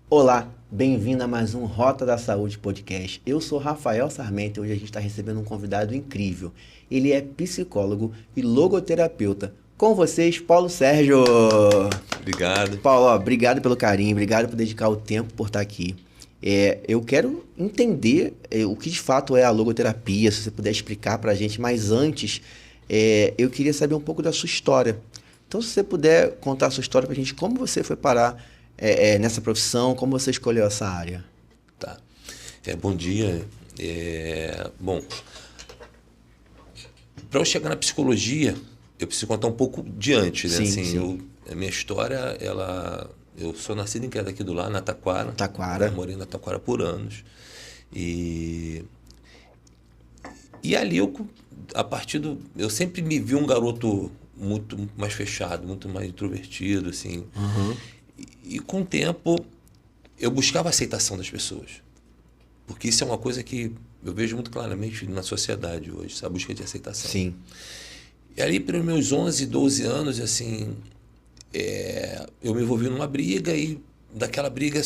Olá, bem-vindo a mais um Rota da Saúde podcast. Eu sou Rafael Sarmento e hoje a gente está recebendo um convidado incrível. Ele é psicólogo e logoterapeuta. Com vocês, Paulo Sérgio. Obrigado. Paulo, ó, obrigado pelo carinho, obrigado por dedicar o tempo por estar aqui. Eu quero entender o que de fato é a logoterapia, se você puder explicar para a gente, mas antes eu queria saber um pouco da sua história. Então, se você puder contar a sua história para a gente, como você foi parar nessa profissão, como você escolheu essa área? Tá. Bom dia. Bom, para eu chegar na psicologia, eu preciso contar um pouco de antes, né? Sim, Assim, sim. a minha história, eu sou nascido em Queda aqui do lado, na Taquara. Taquara. Eu morei na Taquara por anos. E, e ali eu sempre me vi um garoto muito mais fechado, muito mais introvertido, assim. Uhum. E com o tempo eu buscava a aceitação das pessoas. Porque isso é uma coisa que eu vejo muito claramente na sociedade hoje, essa busca de aceitação. Sim. E ali, pelos meus 11, 12 anos, assim, eu me envolvi numa briga e daquela briga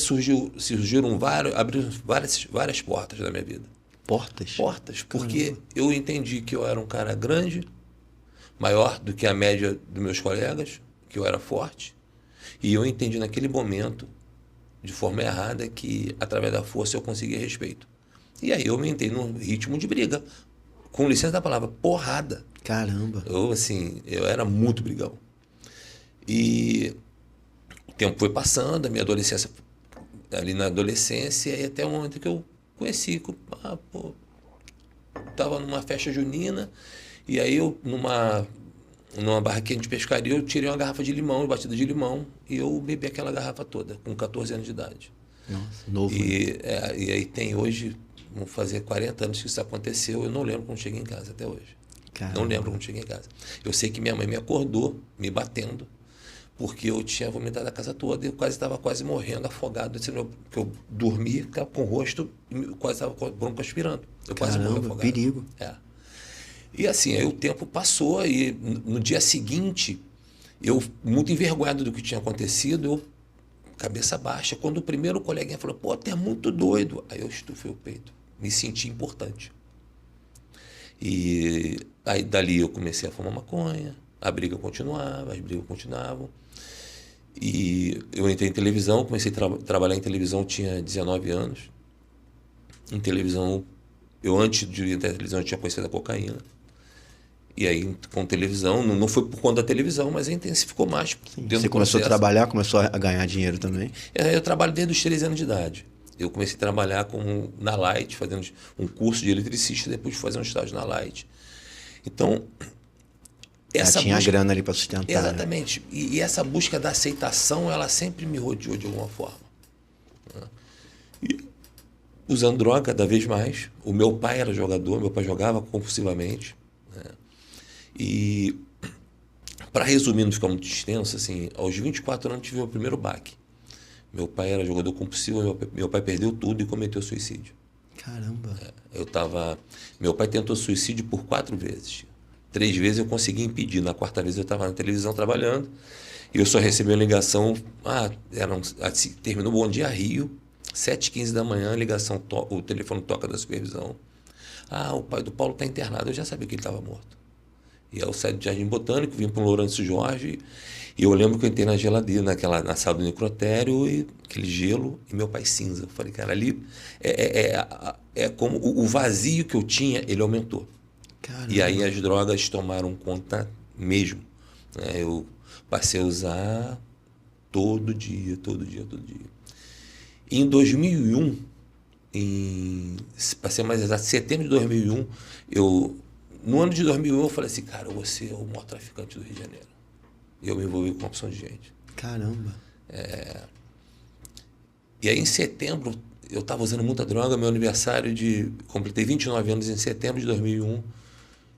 abriram várias portas na minha vida. Portas? Portas, porque Caramba. eu entendi que eu era um cara grande, maior do que a média dos meus colegas, que eu era forte. E eu entendi naquele momento, de forma errada, que através da força eu conseguia respeito. E aí eu me entrei num ritmo de briga. Com licença da palavra, porrada. Caramba. Eu era muito brigão. E o tempo foi passando, a minha adolescência, ali na adolescência, e até o momento que eu conheci, tava numa festa junina, e aí numa barraquinha de pescaria, eu tirei uma garrafa de limão, batida de limão, e eu bebi aquela garrafa toda, com 14 anos de idade. Nossa, novo, né? E aí tem hoje, vão fazer 40 anos que isso aconteceu, eu não lembro quando cheguei em casa até hoje. Não Caramba. lembro quando cheguei em casa. Eu sei que minha mãe me acordou, me batendo, porque eu tinha vomitado a casa toda e eu estava quase morrendo, afogado. Porque eu dormi com o rosto, quase estava com bronco aspirando. Eu quase morri Caramba, afogado. perigo. E assim, aí o tempo passou e no dia seguinte, eu, muito envergonhado do que tinha acontecido, eu, cabeça baixa, quando o primeiro coleguinha falou, pô, tu é muito doido. Aí eu estufei o peito, me senti importante. E aí dali eu comecei a fumar maconha, a briga continuava, as brigas continuavam. E eu entrei em televisão, comecei a trabalhar em televisão, tinha 19 anos. Em televisão, antes de entrar na televisão, eu tinha conhecido a cocaína. E aí, com televisão, não foi por conta da televisão, mas intensificou mais Sim. dentro Você do começou a processo. trabalhar, começou a ganhar dinheiro também. Eu trabalho desde os 13 anos de idade. Eu comecei a trabalhar na Light, fazendo um curso de eletricista, depois de fazer um estágio na Light. Então, Já tinha busca... grana ali para sustentar. Exatamente. Né? E essa busca da aceitação, ela sempre me rodeou de alguma forma. E usando droga cada vez mais. O meu pai era jogador, meu pai jogava compulsivamente. Né? E, para resumir, não ficar muito extenso, assim, aos 24 anos tive o meu primeiro baque. Meu pai era jogador compulsivo, meu pai perdeu tudo e cometeu suicídio. Caramba. Meu pai tentou suicídio por 4 vezes. 3 vezes eu consegui impedir. Na 4ª vez eu estava na televisão trabalhando e eu só recebi uma ligação. Terminou o Bom Dia Rio, 7h15 da manhã, o telefone toca da supervisão. O pai do Paulo está internado. Eu já sabia que ele estava morto. E aí eu saí do Jardim Botânico, vim para o Lourenço Jorge, e eu lembro que eu entrei na geladeira, na sala do necrotério, e aquele gelo, e meu pai cinza. Eu falei, cara, ali é como o vazio que eu tinha, ele aumentou. Caramba. E aí as drogas tomaram conta mesmo. Né? Eu passei a usar todo dia. E em 2001, para ser mais exato, setembro de 2001, no ano de 2001 eu falei assim, cara, eu vou ser o maior traficante do Rio de Janeiro. E eu me envolvi com uma opção de gente. Caramba. E aí em setembro, eu estava usando muita droga, meu aniversário completei 29 anos em setembro de 2001.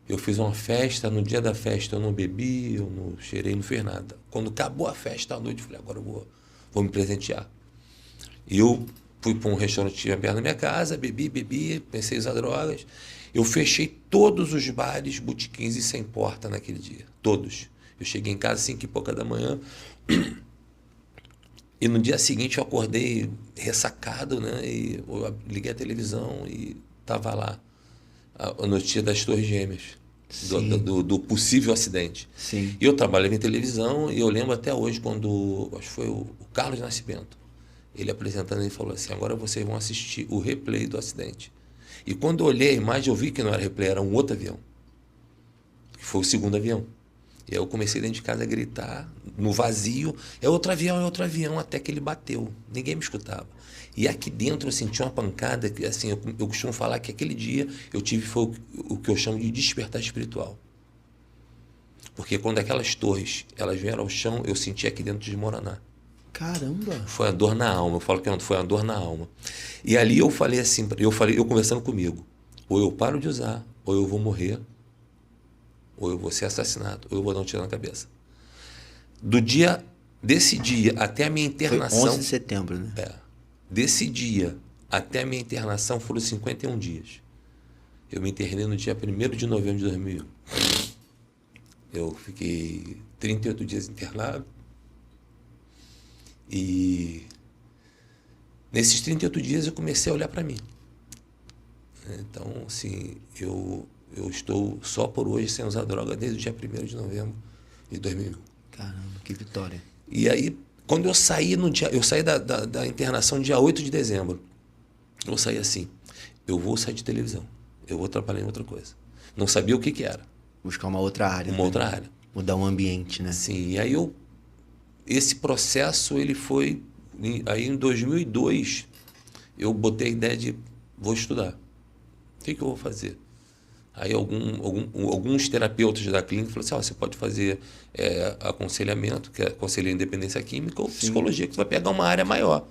Eu fiz uma festa, no dia da festa eu não bebi, eu não cheirei, não fiz nada. Quando acabou a festa à noite, eu falei, agora eu vou me presentear. E eu fui para um restaurante que tinha perto da minha casa, bebi, pensei em usar drogas. Eu fechei todos os bares, botequins e sem porta naquele dia. Todos. Eu cheguei em casa às 5h e pouca da manhã. E no dia seguinte eu acordei ressacado, né? E eu liguei a televisão e tava lá a notícia das Torres Gêmeas, do possível acidente. Sim. E eu trabalhava em televisão e eu lembro até hoje quando, acho que foi o Carlos Nascimento, ele apresentando, ele falou assim, agora vocês vão assistir o replay do acidente. E quando eu olhei a imagem, eu vi que não era replay, era um outro avião, que foi o segundo avião. E aí eu comecei dentro de casa a gritar, no vazio, é outro avião, até que ele bateu. Ninguém me escutava. E aqui dentro eu senti uma pancada, que assim, eu costumo falar que aquele dia eu tive foi o que eu chamo de despertar espiritual. Porque quando aquelas torres, elas vieram ao chão, eu senti aqui dentro desmoronar. Caramba! Foi uma dor na alma, eu falo que foi uma dor na alma. E ali eu falei assim, eu conversando comigo, ou eu paro de usar, ou eu vou morrer, ou eu vou ser assassinado, ou eu vou dar um tiro na cabeça. Desse dia até a minha internação... Foi 11 de setembro, né? Desse dia até a minha internação foram 51 dias. Eu me internei no dia 1º de novembro de 2001. Eu fiquei 38 dias internado. E nesses 38 dias eu comecei a olhar para mim. Então, assim, eu estou só por hoje sem usar droga desde o dia 1º de novembro de 2001. Caramba, que vitória. E aí, quando eu saí da internação no dia 8 de dezembro, eu saí assim, eu vou sair de televisão, eu vou trabalhar em outra coisa. Não sabia o que era. Buscar uma outra área. Uma outra área. Mudar um ambiente, né? Sim, e aí esse processo, ele foi, aí em 2002, eu botei a ideia de, vou estudar. O que eu vou fazer? Aí alguns terapeutas da clínica falaram assim, você pode fazer aconselhamento, que é aconselho independência química, ou psicologia, que você vai pegar uma área maior.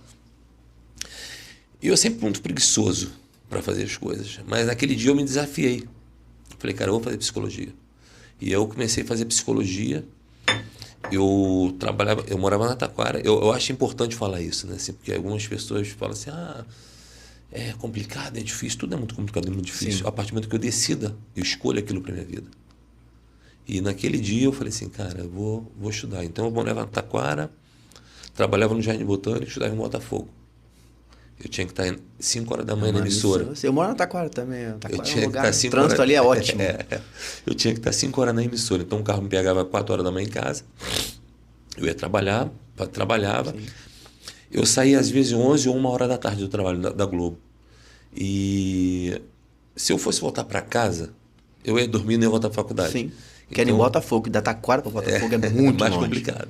E eu sempre fui muito preguiçoso para fazer as coisas, mas naquele dia eu me desafiei. Falei, cara, eu vou fazer psicologia. E eu comecei a fazer psicologia. Eu morava na Taquara. Eu acho importante falar isso, né? Assim, porque algumas pessoas falam assim, é complicado, é difícil, tudo é muito complicado, é muito difícil. Sim. A partir do momento que eu decida, eu escolho aquilo para minha vida. E naquele dia eu falei assim, cara, eu vou estudar. Então eu morava na Taquara, trabalhava no Jardim Botânico, estudava em Botafogo. Eu tinha que estar 5 horas da manhã na emissora. Eu moro na Taquara também. Eu tinha que estar 5 horas. O trânsito ali é ótimo. Eu tinha que estar 5 horas na emissora. Então o carro me pegava 4 horas da manhã em casa. Eu ia trabalhava. Sim. Eu saía às vezes 11 ou 1 hora da tarde do trabalho da Globo. E se eu fosse voltar para casa, eu ia dormir e não ia voltar para a faculdade. Sim. Porque em Botafogo, da Taquara para Botafogo é muito mais longe. Complicado.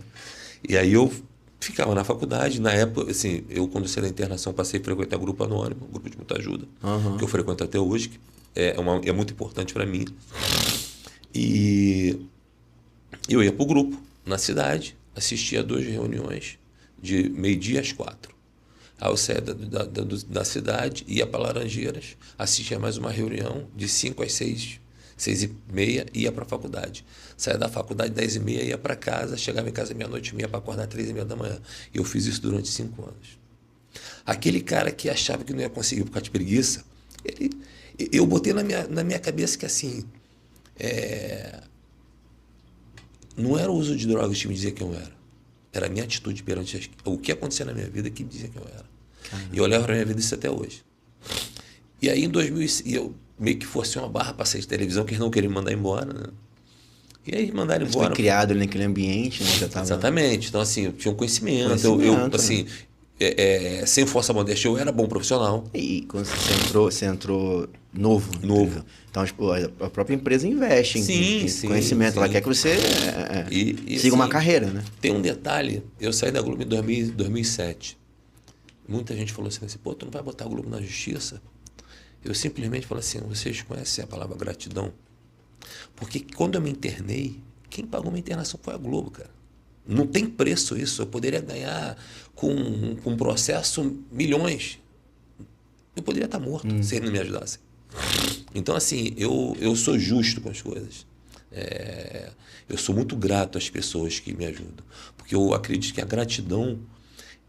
E aí eu ficava na faculdade. Na época, assim, eu quando saí da internação passei a frequentar grupo anônimo, grupo de muita ajuda, que eu frequento até hoje, que é muito importante para mim. E eu ia para o grupo na cidade, assistia a 2 reuniões de meio-dia às 4. Aí eu saía da cidade, ia para Laranjeiras, assistia mais uma reunião de 5 às 6, 6h30, ia para a faculdade. Saía da faculdade 10h30, ia para casa, chegava em casa meia-noite e meia para acordar 3h30 da manhã. E eu fiz isso durante 5 anos. Aquele cara que achava que não ia conseguir por causa de preguiça, eu botei na minha cabeça que assim, não era o uso de drogas que me dizia quem eu era. Era a minha atitude perante o que acontecia na minha vida que me dizia quem eu era. Caramba. E eu levo para a minha vida isso até hoje. E aí em 2000, eu meio que forcei uma barra para sair de televisão, que eles não queriam me mandar embora, né? E aí mandaram embora. Foi criado naquele ambiente, né? Exatamente. Então, assim, eu tinha um conhecimento. Eu assim, sem força modéstia, eu era bom profissional. E quando você entrou novo. Então, tipo, a própria empresa investe em conhecimento. Ela quer que você siga uma carreira, né? Tem um detalhe. Eu saí da Globo em 2007. Muita gente falou assim, pô, tu não vai botar a Globo na justiça? Eu simplesmente falei assim, vocês conhecem a palavra gratidão? Porque quando eu me internei, quem pagou minha internação foi a Globo, cara. Não tem preço isso. Eu poderia ganhar com um processo milhões. Eu poderia estar morto se eles não me ajudassem. Então, assim, eu sou justo com as coisas. Eu sou muito grato às pessoas que me ajudam. Porque eu acredito que a gratidão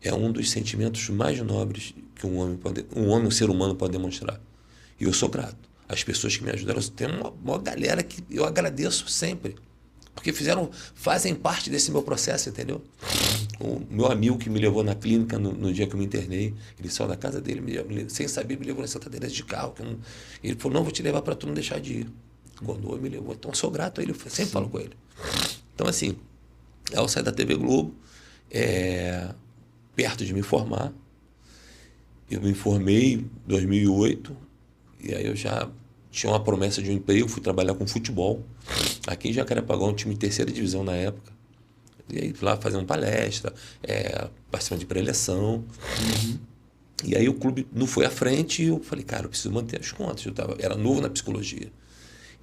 é um dos sentimentos mais nobres que um ser humano pode demonstrar. E eu sou grato. As pessoas que me ajudaram, tem uma galera que eu agradeço sempre. Porque fazem parte desse meu processo, entendeu? O meu amigo que me levou na clínica no dia que eu me internei, ele saiu da casa dele, sem saber, me levou na Santa Teresa de carro. Ele falou, não, vou te levar para tu não deixar de ir. Quando me levou. Então, eu sou grato a ele, eu sempre falo com ele. Então, assim, ao sair da TV Globo, perto de me formar, eu me formei em 2008, e aí eu já tinha uma promessa de um emprego, fui trabalhar com futebol. Aqui em Jacarepaguá, um time de 3ª divisão na época. E aí fui lá fazer uma palestra, participando de pré-eleição. E aí o clube não foi à frente e eu falei, cara, eu preciso manter as contas. Era novo na psicologia.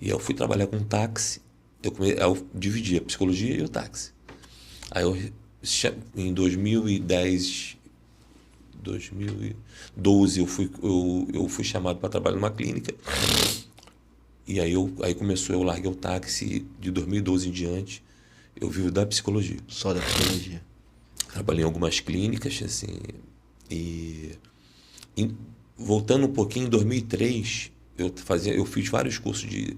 E aí eu fui trabalhar com táxi. Eu dividi a psicologia e o táxi. Aí em 2012 eu fui chamado para trabalhar numa clínica. E aí eu larguei o táxi. De 2012 em diante, eu vivo da psicologia. Só da psicologia. Trabalhei em algumas clínicas, assim, voltando um pouquinho, em 2003, eu fiz vários cursos de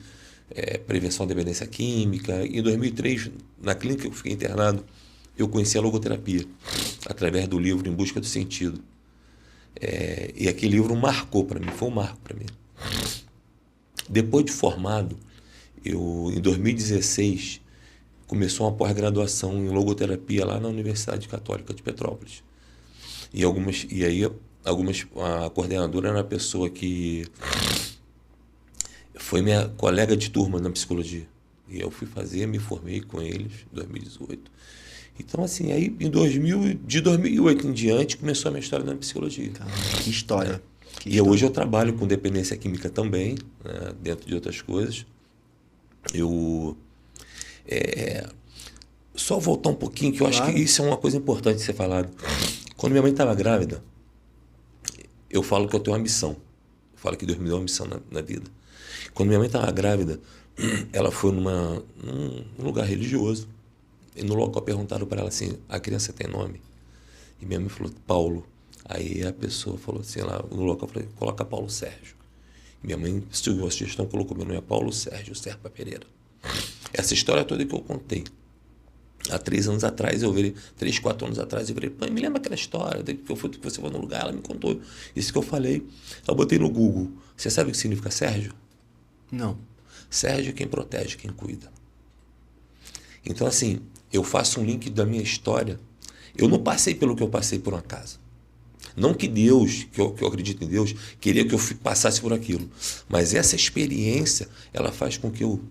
prevenção da dependência química. Em 2003, na clínica que eu fiquei internado, eu conheci a logoterapia, através do livro Em Busca do Sentido. E aquele livro marcou para mim, foi um marco para mim. Depois de formado, em 2016, começou uma pós-graduação em logoterapia lá na Universidade Católica de Petrópolis. A coordenadora era uma pessoa que foi minha colega de turma na psicologia. E eu fui fazer, me formei com eles em 2018. Então, assim, aí de 2008 em diante começou a minha história na psicologia. Que história. Hoje eu trabalho com dependência química também, né, dentro de outras coisas. Só voltar um pouquinho, que eu acho que isso é uma coisa importante de ser falado. Quando minha mãe estava grávida, eu falo que eu tenho uma missão. Eu falo que Deus me deu uma missão na vida. Quando minha mãe estava grávida, ela foi num lugar religioso. E no local perguntaram para ela assim, a criança tem nome? E minha mãe falou, Paulo. Aí a pessoa falou assim, lá no local, eu falei, coloca Paulo Sérgio. E minha mãe seguiu a sugestão, colocou meu nome é Paulo Sérgio Serpa Pereira. Essa história toda que eu contei. Há 3 anos atrás, 3, 4 anos atrás, eu virei, me lembra aquela história que você foi no lugar, ela me contou isso que eu falei. Eu botei no Google. Você sabe o que significa Sérgio? Não. Sérgio é quem protege, quem cuida. Então, assim, eu faço um link da minha história. Eu não passei pelo que eu passei por um acaso. Não que Deus, que eu acredito em Deus, queria que eu passasse por aquilo. Mas essa experiência, ela faz com que eu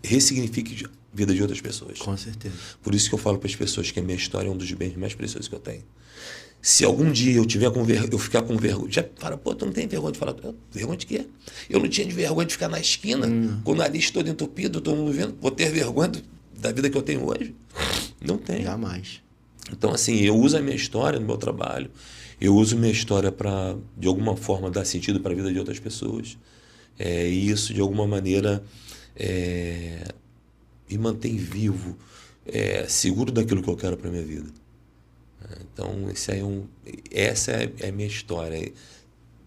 ressignifique a vida de outras pessoas. Com certeza. Por isso que eu falo para as pessoas que a minha história é um dos bens mais preciosos que eu tenho. Se algum dia eu ficar com vergonha, já fala, pô, tu não tem vergonha de falar. Vergonha de quê? Eu não tinha de vergonha de ficar na esquina, com o nariz todo entupido, todo mundo vendo. Vou ter vergonha da vida que eu tenho hoje? Não tenho. Jamais. Então, assim, eu uso a minha história no meu trabalho, eu uso minha história para, de alguma forma, dar sentido para a vida de outras pessoas. E isso, de alguma maneira, me mantém vivo, seguro daquilo que eu quero para a minha vida. Então, essa é a minha história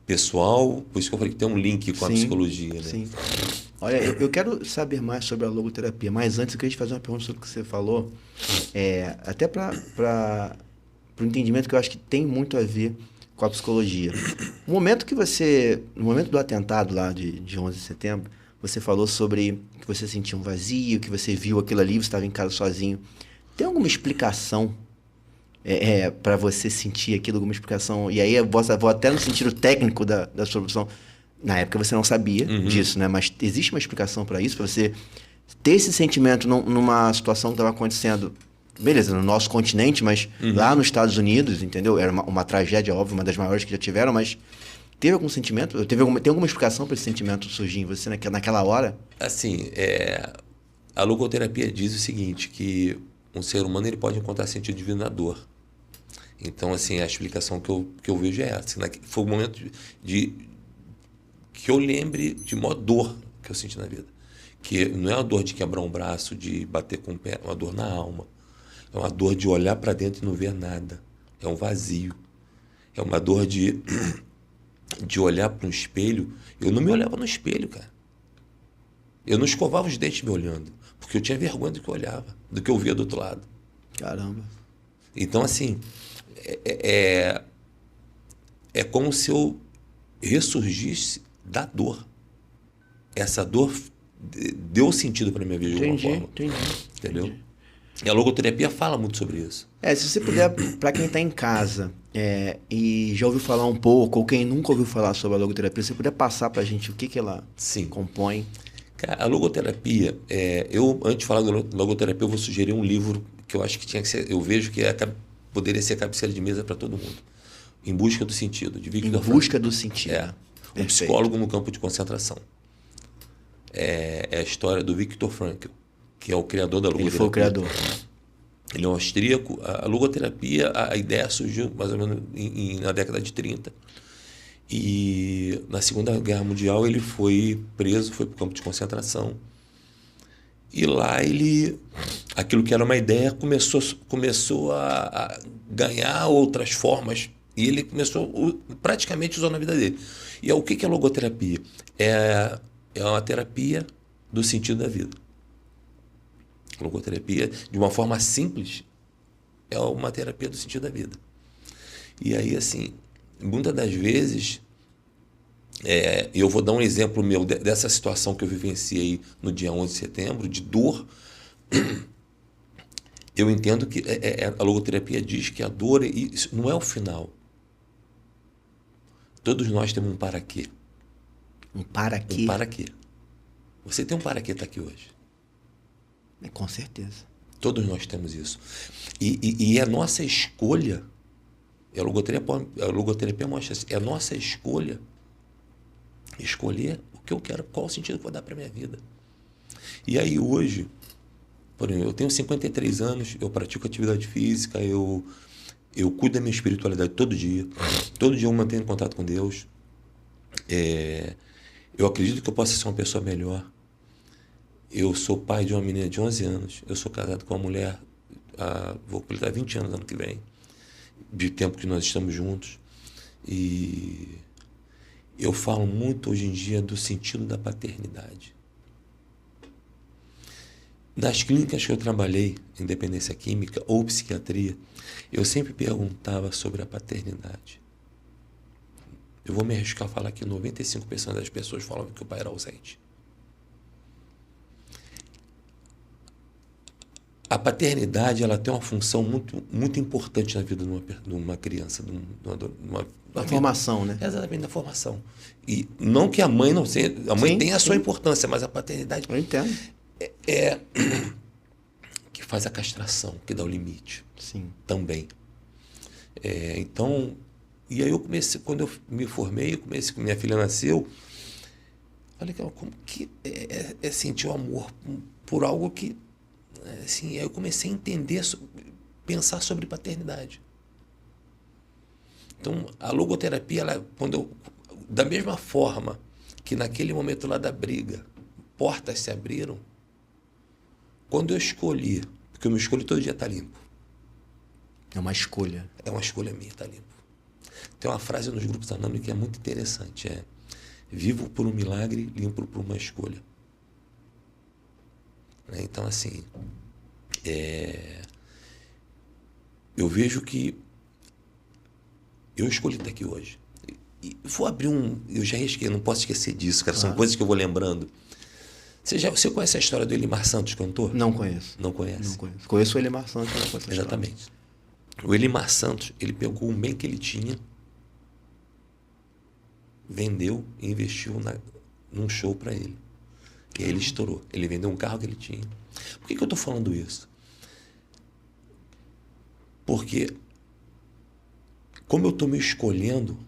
pessoal, por isso que eu falei que tem um link com a psicologia. Né? Sim. Olha, eu quero saber mais sobre a logoterapia, mas antes eu queria te fazer uma pergunta sobre o que você falou, até para o entendimento que eu acho que tem muito a ver com a psicologia. No momento do atentado lá de 11 de setembro, você falou sobre que você sentia um vazio, que você viu aquilo ali, você estava em casa sozinho. Tem alguma explicação para você sentir aquilo, alguma explicação? E aí eu vou até no sentido técnico da solução. Na época você não sabia disso, né? Mas existe uma explicação para isso, para você ter esse sentimento numa situação que estava acontecendo, beleza, no nosso continente, mas lá nos Estados Unidos, entendeu? Era uma tragédia, óbvio, uma das maiores que já tiveram, mas teve algum sentimento? Tem alguma explicação para esse sentimento surgir em você naquela hora? Assim, a logoterapia diz o seguinte, que um ser humano ele pode encontrar sentido de vida na dor. Então, assim, a explicação que eu vejo é essa. Foi o momento que eu lembre de maior dor que eu senti na vida. Que não é uma dor de quebrar um braço, de bater com o pé, é uma dor na alma. É uma dor de olhar para dentro e não ver nada. É um vazio. É uma dor de olhar para um espelho. Eu não me olhava no espelho, cara. Eu não escovava os dentes me olhando. Porque eu tinha vergonha do que eu olhava, do que eu via do outro lado. Caramba. Então, assim, é como se eu ressurgisse da dor. Essa dor deu sentido para minha vida de alguma forma. Entendi. Entendeu? Entendi. E a logoterapia fala muito sobre isso. Se você puder, para quem está em casa e já ouviu falar um pouco, ou quem nunca ouviu falar sobre a logoterapia, se você puder passar para a gente o que ela Sim. compõe. Cara, a logoterapia, eu, antes de falar da logoterapia, eu vou sugerir um livro que eu acho que tinha que ser, eu vejo que poderia ser cabeceira de mesa para todo mundo. Em Busca do Sentido, de Viktor Frankl. Em Busca do Sentido. Um psicólogo no campo de concentração. É a história do Viktor Frankl, que é o criador da logoterapia. Ele foi o criador. Ele é um austríaco. A logoterapia, a ideia surgiu mais ou menos na década de 30. E na Segunda Guerra Mundial ele foi preso, foi para o campo de concentração. E lá aquilo que era uma ideia começou a ganhar outras formas. E ele começou praticamente usar na vida dele. E o que é logoterapia? É uma terapia do sentido da vida. Logoterapia, de uma forma simples, é uma terapia do sentido da vida. E aí, assim, muitas das vezes, eu vou dar um exemplo meu dessa situação que eu vivenciei no dia 11 de setembro, de dor. Eu entendo que a logoterapia diz que a dor isso não é o final. Todos nós temos um para quê. Um para quê? Um para quê. Você tem um para quê estar aqui hoje. Com certeza. Todos nós temos isso. E a nossa escolha, a logoterapia mostra assim, é a nossa escolha escolher o que eu quero, qual o sentido que eu vou dar para a minha vida. E aí hoje, por exemplo, eu tenho 53 anos, eu pratico atividade física, eu cuido da minha espiritualidade todo dia. Todo dia eu mantenho contato com Deus. Eu acredito que eu possa ser uma pessoa melhor. Eu sou pai de uma menina de 11 anos. Eu sou casado com uma mulher, vou completar 20 anos ano que vem, de tempo que nós estamos juntos. E eu falo muito hoje em dia do sentido da paternidade. Nas clínicas que eu trabalhei, em dependência química ou psiquiatria, eu sempre perguntava sobre a paternidade. Eu vou me arriscar a falar que 95% das pessoas falavam que o pai era ausente. A paternidade, ela tem uma função muito, muito importante na vida de uma criança, Na formação, né? Exatamente, na formação. E não que a mãe não seja... A mãe tem a sua importância, mas a paternidade... Eu entendo. Que faz a castração, que dá o limite. Sim. Também. Então... E aí eu comecei... Quando eu me formei, minha filha nasceu, falei, como que sentir o amor por algo que... Assim, aí eu comecei a entender, pensar sobre paternidade. Então, a logoterapia, da mesma forma que naquele momento lá da briga, portas se abriram, quando eu escolhi, porque eu me escolho todo dia estar limpo. É uma escolha. É uma escolha minha estar limpo. Tem uma frase nos grupos anônimos que é muito interessante, vivo por um milagre, limpo por uma escolha. Então, assim, eu vejo que eu escolhi estar aqui hoje. E vou abrir eu já risquei, não posso esquecer disso, cara. São coisas que eu vou lembrando. Você conhece a história do Elimar Santos, cantor? Não conheço. Não conhece? Não conheço. Conheço o Elimar Santos. Não conheço a Exatamente. história. O Elimar Santos, ele pegou o bem que ele tinha, vendeu e investiu num show para ele. E aí ele estourou. Ele vendeu um carro que ele tinha. Por que eu estou falando isso? Porque, como eu estou me escolhendo,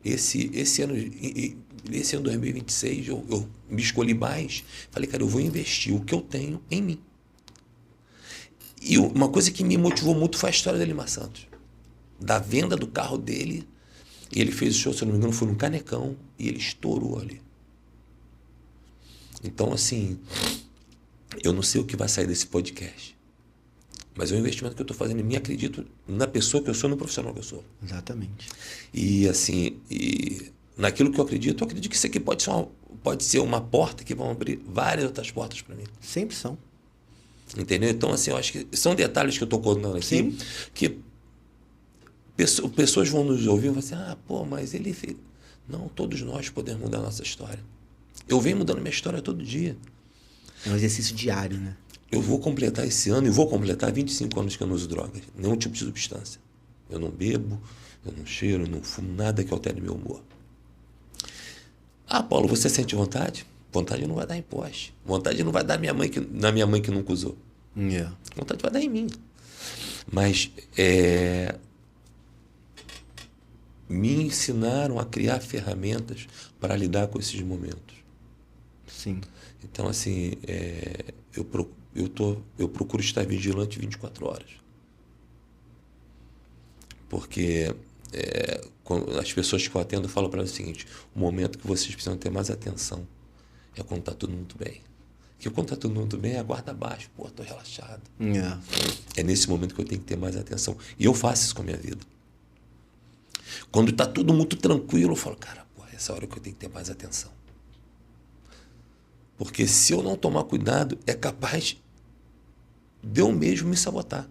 esse ano 2026, eu me escolhi mais. Falei, cara, eu vou investir o que eu tenho em mim. E uma coisa que me motivou muito foi a história do Elimar Santos. Da venda do carro dele. E ele fez o show, se eu não me engano, foi no Canecão. E ele estourou ali. Então, assim, eu não sei o que vai sair desse podcast. Mas é um investimento que eu estou fazendo em mim, acredito na pessoa que eu sou, no profissional que eu sou. Exatamente. E, assim, naquilo que eu acredito que isso aqui pode ser uma porta que vão abrir várias outras portas para mim. Sempre são. Entendeu? Então, assim, eu acho que são detalhes que eu estou contando aqui, Sim. que pessoas vão nos ouvir e vão assim, pô, mas ele fez... Não, todos nós podemos mudar a nossa história. Eu venho mudando minha história todo dia. É um exercício diário, né? Eu vou completar esse ano e vou completar 25 anos que eu não uso drogas. Nenhum tipo de substância. Eu não bebo, eu não cheiro, eu não fumo nada que altere meu humor. Paulo, você sente vontade? Vontade não vai dar em poste. Vontade não vai dar na minha mãe que nunca usou. Yeah. Vontade vai dar em mim. Mas me ensinaram a criar ferramentas para lidar com esses momentos. Sim. Então, assim, eu procuro estar vigilante 24 horas. Porque as pessoas que eu atendo falam para mim o seguinte: o momento que vocês precisam ter mais atenção é quando está tudo muito bem. Porque quando está tudo muito bem, é a guarda baixa. Pô, estou relaxado. Yeah. É nesse momento que eu tenho que ter mais atenção. E eu faço isso com a minha vida. Quando está tudo muito tranquilo, eu falo, cara, pô, essa hora que eu tenho que ter mais atenção. Porque se eu não tomar cuidado, é capaz de eu mesmo me sabotar.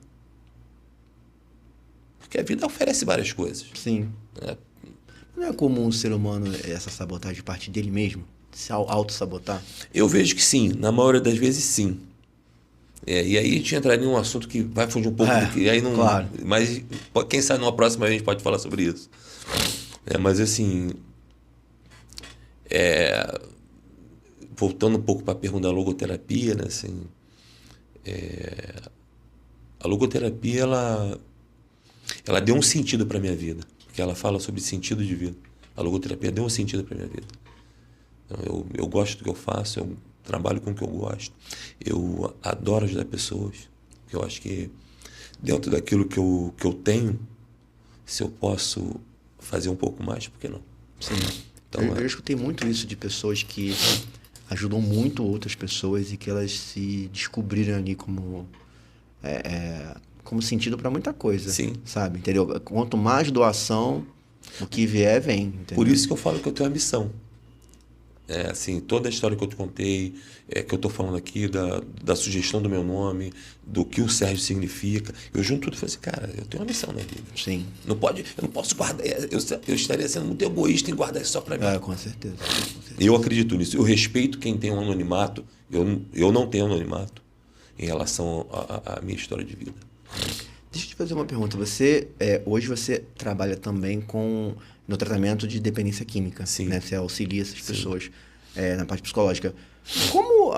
Porque a vida oferece várias coisas. Sim. Não é comum o ser humano essa sabotagem partir dele mesmo? Se auto-sabotar? Eu vejo que sim, na maioria das vezes sim. E aí a gente entraria em um assunto que vai fugir um pouco do que... Aí não, claro. Mas quem sabe numa próxima a gente pode falar sobre isso. Mas assim... voltando um pouco para a pergunta da logoterapia, né? Assim, a logoterapia, ela deu um sentido para a minha vida. Porque ela fala sobre sentido de vida. A logoterapia deu um sentido para a minha vida. Então, eu gosto do que eu faço, eu trabalho com o que eu gosto. Eu adoro ajudar pessoas. Eu acho que dentro daquilo que eu tenho, se eu posso fazer um pouco mais, por que não? Sim. Então, eu escutei muito isso de pessoas que ajudam muito outras pessoas e que elas se descobriram ali como sentido para muita coisa. Sim. Sabe? Entendeu? Quanto mais doação, o que vier, vem. Entendeu? Por isso que eu falo que eu tenho ambição. Assim, toda a história que eu te contei, que eu estou falando aqui, da sugestão do meu nome, do que o Sérgio significa, eu junto tudo e falei assim, cara, eu tenho uma missão na vida. Sim. Eu não posso guardar, eu estaria sendo muito egoísta em guardar isso só para mim. Com certeza. Eu acredito nisso. Eu respeito quem tem um anonimato, eu não tenho anonimato em relação à minha história de vida. Deixa eu te fazer uma pergunta. Hoje você trabalha também no tratamento de dependência química. Sim. Né? Você auxilia essas pessoas na parte psicológica. Como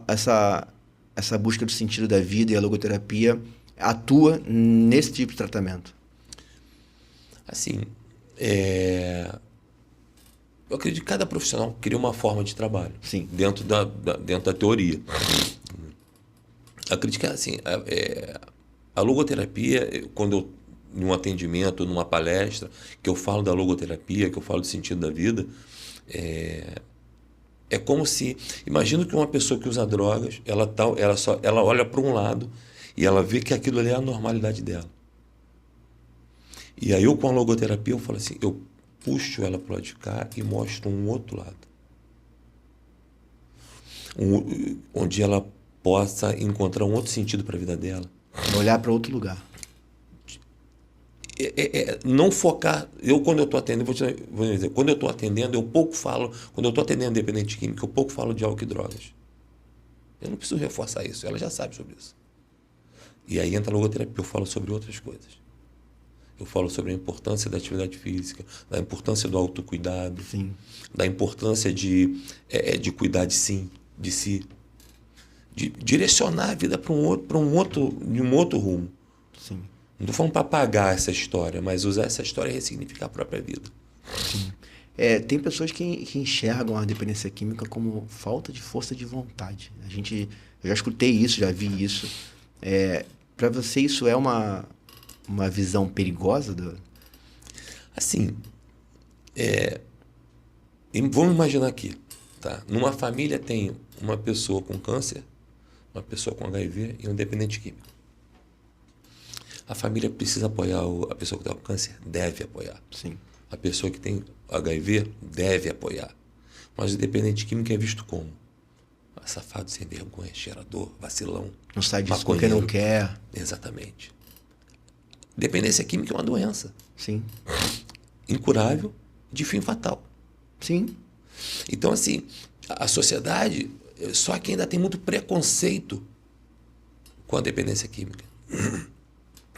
essa busca do sentido da vida e a logoterapia atua nesse tipo de tratamento? Assim, eu acredito que cada profissional cria uma forma de trabalho. Sim. Dentro da teoria. Eu acredito que assim, a logoterapia, quando eu, num atendimento, numa palestra, que eu falo da logoterapia, que eu falo do sentido da vida, é como se... Imagino que uma pessoa que usa drogas, ela olha para um lado e ela vê que aquilo ali é a normalidade dela. E aí eu, com a logoterapia, eu falo assim, eu puxo ela para o lado de cá e mostro um outro lado. Onde ela possa encontrar um outro sentido para a vida dela. Olhar para outro lugar. Não focar... Quando eu estou atendendo, vou dizer, quando eu estou atendendo, eu pouco falo... Quando eu estou atendendo dependente químico, eu pouco falo de álcool e drogas. Eu não preciso reforçar isso, ela já sabe sobre isso. E aí entra a logoterapia, eu falo sobre outras coisas. Eu falo sobre a importância da atividade física, da importância do autocuidado, Sim. da importância de cuidar de si, de direcionar a vida para um outro rumo. Sim. Não estou falando para apagar essa história, mas usar essa história e ressignificar a própria vida. Sim. Tem pessoas que enxergam a dependência química como falta de força de vontade. Eu já escutei isso, já vi isso. Para você, isso é uma visão perigosa? Assim, vamos imaginar aqui. Tá? Numa família tem uma pessoa com câncer, uma pessoa com HIV e um dependente químico. A família precisa apoiar a pessoa que está com câncer? Deve apoiar. Sim. A pessoa que tem HIV deve apoiar. Mas o dependente químico é visto como? Safado, sem vergonha, cheirador, vacilão. Não sai disso porque não quer. Exatamente. Dependência química é uma doença. Sim. Incurável, de fim fatal. Sim. Então, assim, a sociedade, só que ainda tem muito preconceito com a dependência química.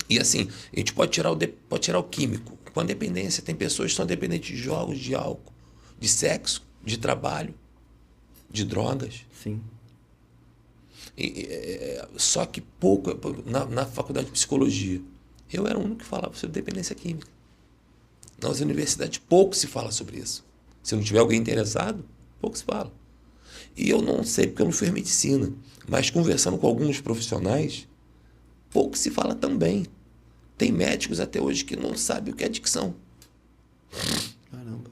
E assim, a gente pode tirar o químico. Com a dependência, tem pessoas que são dependentes de jogos, de álcool, de sexo, de trabalho, de drogas. Sim. Só que pouco, na faculdade de psicologia, eu era o único que falava sobre dependência química. Nas universidades, pouco se fala sobre isso. Se não tiver alguém interessado, pouco se fala. E eu não sei, porque eu não fiz medicina, mas conversando com alguns profissionais, pouco se fala também. Tem médicos até hoje que não sabem o que é adicção. Caramba.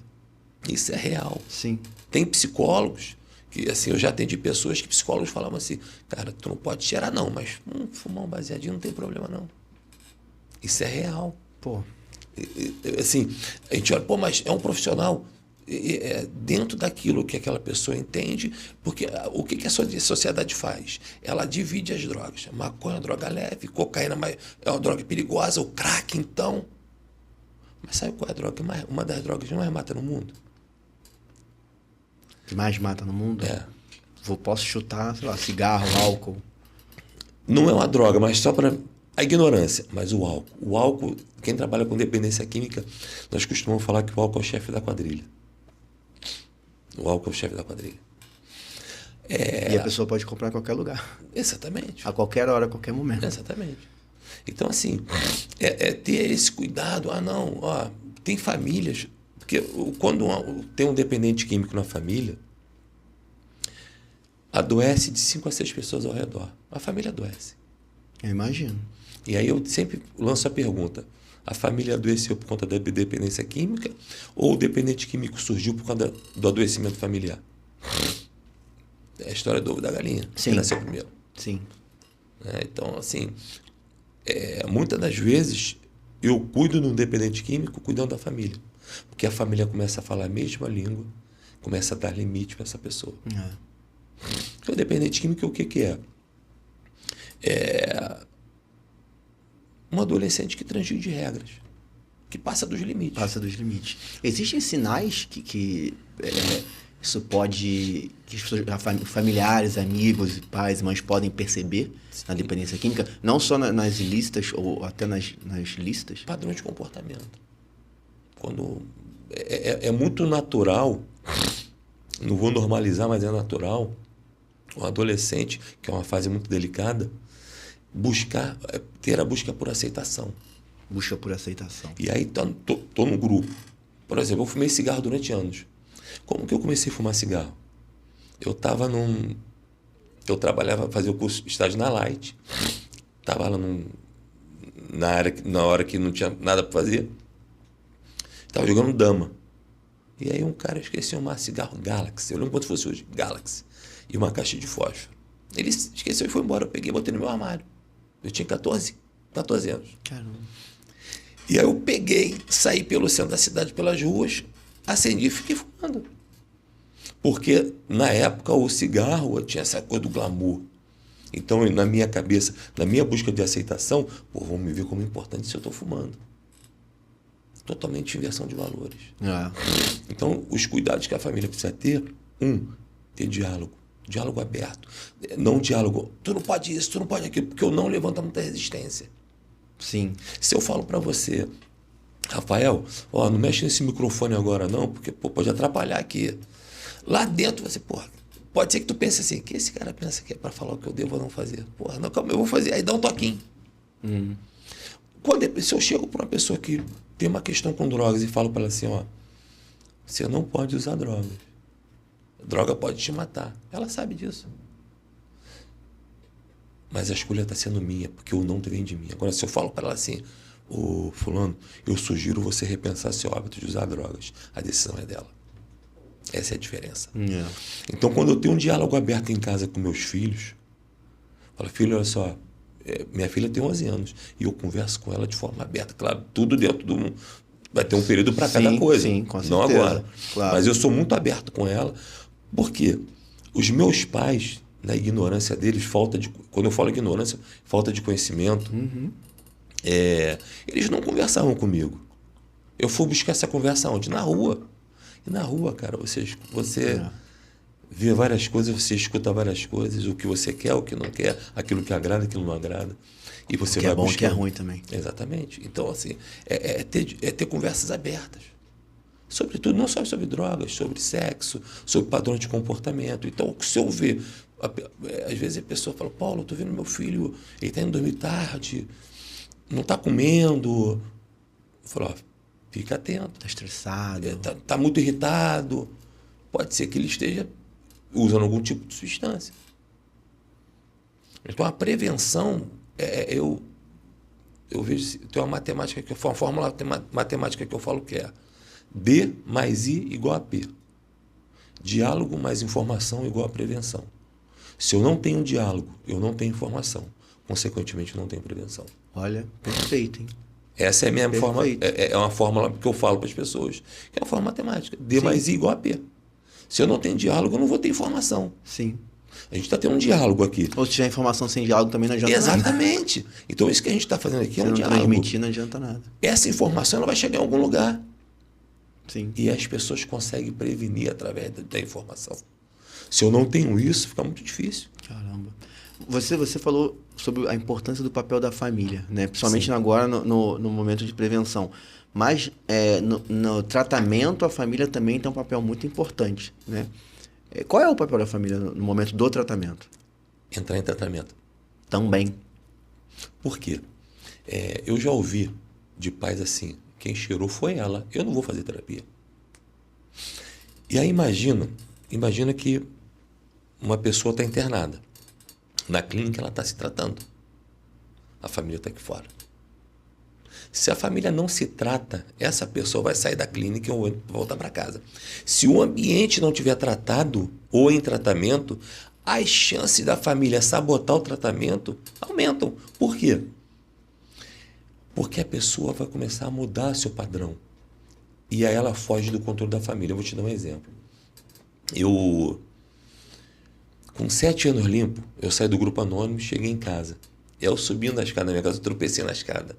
Isso é real. Sim. Tem psicólogos que, assim, eu já atendi pessoas que psicólogos falavam assim, cara, tu não pode cheirar não, mas fumar um baseadinho não tem problema não. Isso é real. Pô. Assim, a gente olha, pô, mas é um profissional dentro daquilo que aquela pessoa entende, porque o que a sociedade faz? Ela divide as drogas. Maconha é uma droga leve, cocaína é uma droga perigosa, o crack, então. Mas sabe qual é a droga? Uma das drogas que mais mata no mundo? Que mais mata no mundo? É. Posso chutar, sei lá, cigarro, álcool. Não é uma droga, mas só para a ignorância. Mas o álcool. O álcool, quem trabalha com dependência química, nós costumamos falar que o álcool é o chefe da quadrilha. O álcool é o chefe da quadrilha. E a pessoa pode comprar em qualquer lugar. Exatamente. A qualquer hora, a qualquer momento. Exatamente. Então, assim, ter esse cuidado. Ah, não, ó, tem famílias... Porque quando tem um dependente químico na família, adoece de 5 a 6 pessoas ao redor. A família adoece. Eu imagino. E aí eu sempre lanço a pergunta: a família adoeceu por conta da dependência química ou o dependente químico surgiu por causa do adoecimento familiar? É a história do ovo da galinha. Sim. Que nasceu primeiro. Sim. Então, assim, muitas das vezes eu cuido de um dependente químico cuidando da família. Porque a família começa a falar a mesma língua, começa a dar limite para essa pessoa. O dependente químico, o que é? É um adolescente que transgride regras, que passa dos limites. Passa dos limites. Existem sinais que isso pode... que familiares, amigos, pais, mães podem perceber na dependência química? Não só nas ilícitas ou até nas listas? Padrões de comportamento. Quando é muito natural, não vou normalizar, mas é natural, um adolescente, que é uma fase muito delicada, ter a busca por aceitação. Busca por aceitação. E aí tô no grupo. Por exemplo, eu fumei cigarro durante anos. Como que eu comecei a fumar cigarro? Eu trabalhava, fazia o curso de estágio na Light, estava lá na hora que não tinha nada para fazer, estava jogando dama. E aí um cara esqueceu um cigarro Galaxy, eu lembro quanto fosse hoje, Galaxy, e uma caixa de fósforo. Ele esqueceu e foi embora. Eu peguei e botei no meu armário. Eu tinha 14 anos. Caramba. E aí eu peguei, saí pelo centro da cidade, pelas ruas, acendi e fiquei fumando. Porque, na época, o cigarro tinha essa coisa do glamour. Então, na minha cabeça, na minha busca de aceitação, vão me ver como importante se eu estou fumando. Totalmente inversão de valores. Então, os cuidados que a família precisa ter, ter diálogo. Diálogo aberto. Não diálogo, tu não pode isso, tu não pode aquilo, porque eu não levanto muita resistência. Sim. Se eu falo para você, Rafael, não mexe nesse microfone agora não, porque pode atrapalhar aqui. Lá dentro você, pode ser que tu pense assim, que esse cara pensa que é para falar o que eu devo ou não fazer. Não, calma, eu vou fazer. Aí dá um toquinho. Se eu chego para uma pessoa que tem uma questão com drogas e falo para ela assim, você não pode usar drogas. Droga pode te matar. Ela sabe disso. Mas a escolha está sendo minha, porque o não vem de mim. Agora, se eu falo para ela assim, fulano, eu sugiro você repensar seu hábito de usar drogas. A decisão é dela. Essa é a diferença. Então, quando eu tenho um diálogo aberto em casa com meus filhos, falo, filho, olha só, minha filha tem 11 anos e eu converso com ela de forma aberta. Claro, tudo dentro do... Vai ter um período para cada coisa. Sim, com certeza. Não agora. Claro. Mas eu sou muito aberto com ela, porque os meus pais na ignorância deles, quando eu falo ignorância, falta de conhecimento, eles não conversavam comigo. Eu fui buscar essa conversa onde? Na rua. E na rua, cara, você vê várias coisas, você escuta várias coisas, o que você quer, o que não quer, aquilo que agrada, aquilo não agrada. E você vai é bom, buscar. o que é ruim também. Exatamente. Então, assim, ter conversas abertas. Sobretudo, não só sobre drogas, sobre sexo, sobre padrões de comportamento. Então, se eu ver, às vezes a pessoa fala, Paulo, eu tô vendo meu filho, ele está indo dormir tarde, não está comendo. Eu falo, ó, fica atento. Está estressado. Tá muito irritado. Pode ser que ele esteja usando algum tipo de substância. Então, a prevenção, eu vejo, tem uma matemática, uma fórmula matemática que eu falo que é D mais I igual a P. Diálogo mais informação igual a prevenção. Se eu não tenho diálogo, eu não tenho informação. Consequentemente, não tenho prevenção. Olha, perfeito, hein? Essa é a minha forma, é uma fórmula que eu falo para as pessoas, que é uma fórmula matemática. D mais I igual a P. Se eu não tenho diálogo, eu não vou ter informação. Sim. A gente está tendo um diálogo aqui. Ou se tiver informação sem diálogo, também não adianta nada. Exatamente. Então, isso que a gente está fazendo aqui é um diálogo. Transmitir, não adianta nada. Essa informação ela vai chegar em algum lugar. Sim. E as pessoas conseguem prevenir através da informação. Se eu não tenho isso, fica muito difícil. Caramba. Você falou sobre a importância do papel da família, né? Principalmente Sim. agora no momento de prevenção. Mas no tratamento, a família também tem um papel muito importante, né? Qual é o papel da família no momento do tratamento? Entrar em tratamento. Também. Por quê? Eu já ouvi de pais assim, quem cheirou foi ela, eu não vou fazer terapia. E aí imagina que uma pessoa está internada. Na clínica ela está se tratando. A família está aqui fora. Se a família não se trata, essa pessoa vai sair da clínica e voltar para casa. Se o ambiente não tiver tratado ou em tratamento, as chances da família sabotar o tratamento aumentam. Por quê? Porque a pessoa vai começar a mudar seu padrão. E aí ela foge do controle da família. Eu vou te dar um exemplo. Com 7 anos limpo, eu saí do grupo anônimo e cheguei em casa. Eu subindo a escada da minha casa, eu tropecei na escada.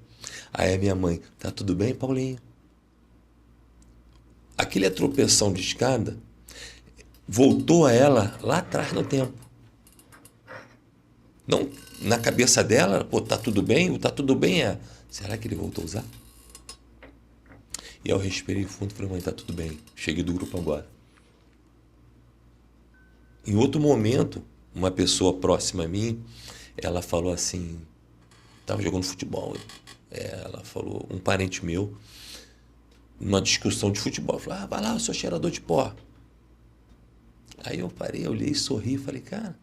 Aí a minha mãe, tá tudo bem, Paulinho? Aquele tropeção de escada voltou a ela lá atrás no tempo. Não, na cabeça dela, pô, tá tudo bem? O tá tudo bem será que ele voltou a usar? E eu respirei fundo e falei, mãe, tá tudo bem. Cheguei do grupo agora. Em outro momento, uma pessoa próxima a mim, ela falou assim, estava jogando futebol, ela falou, um parente meu, numa discussão de futebol, falou, vai lá, eu sou cheirador de pó. Aí eu parei, olhei, sorri e falei, cara,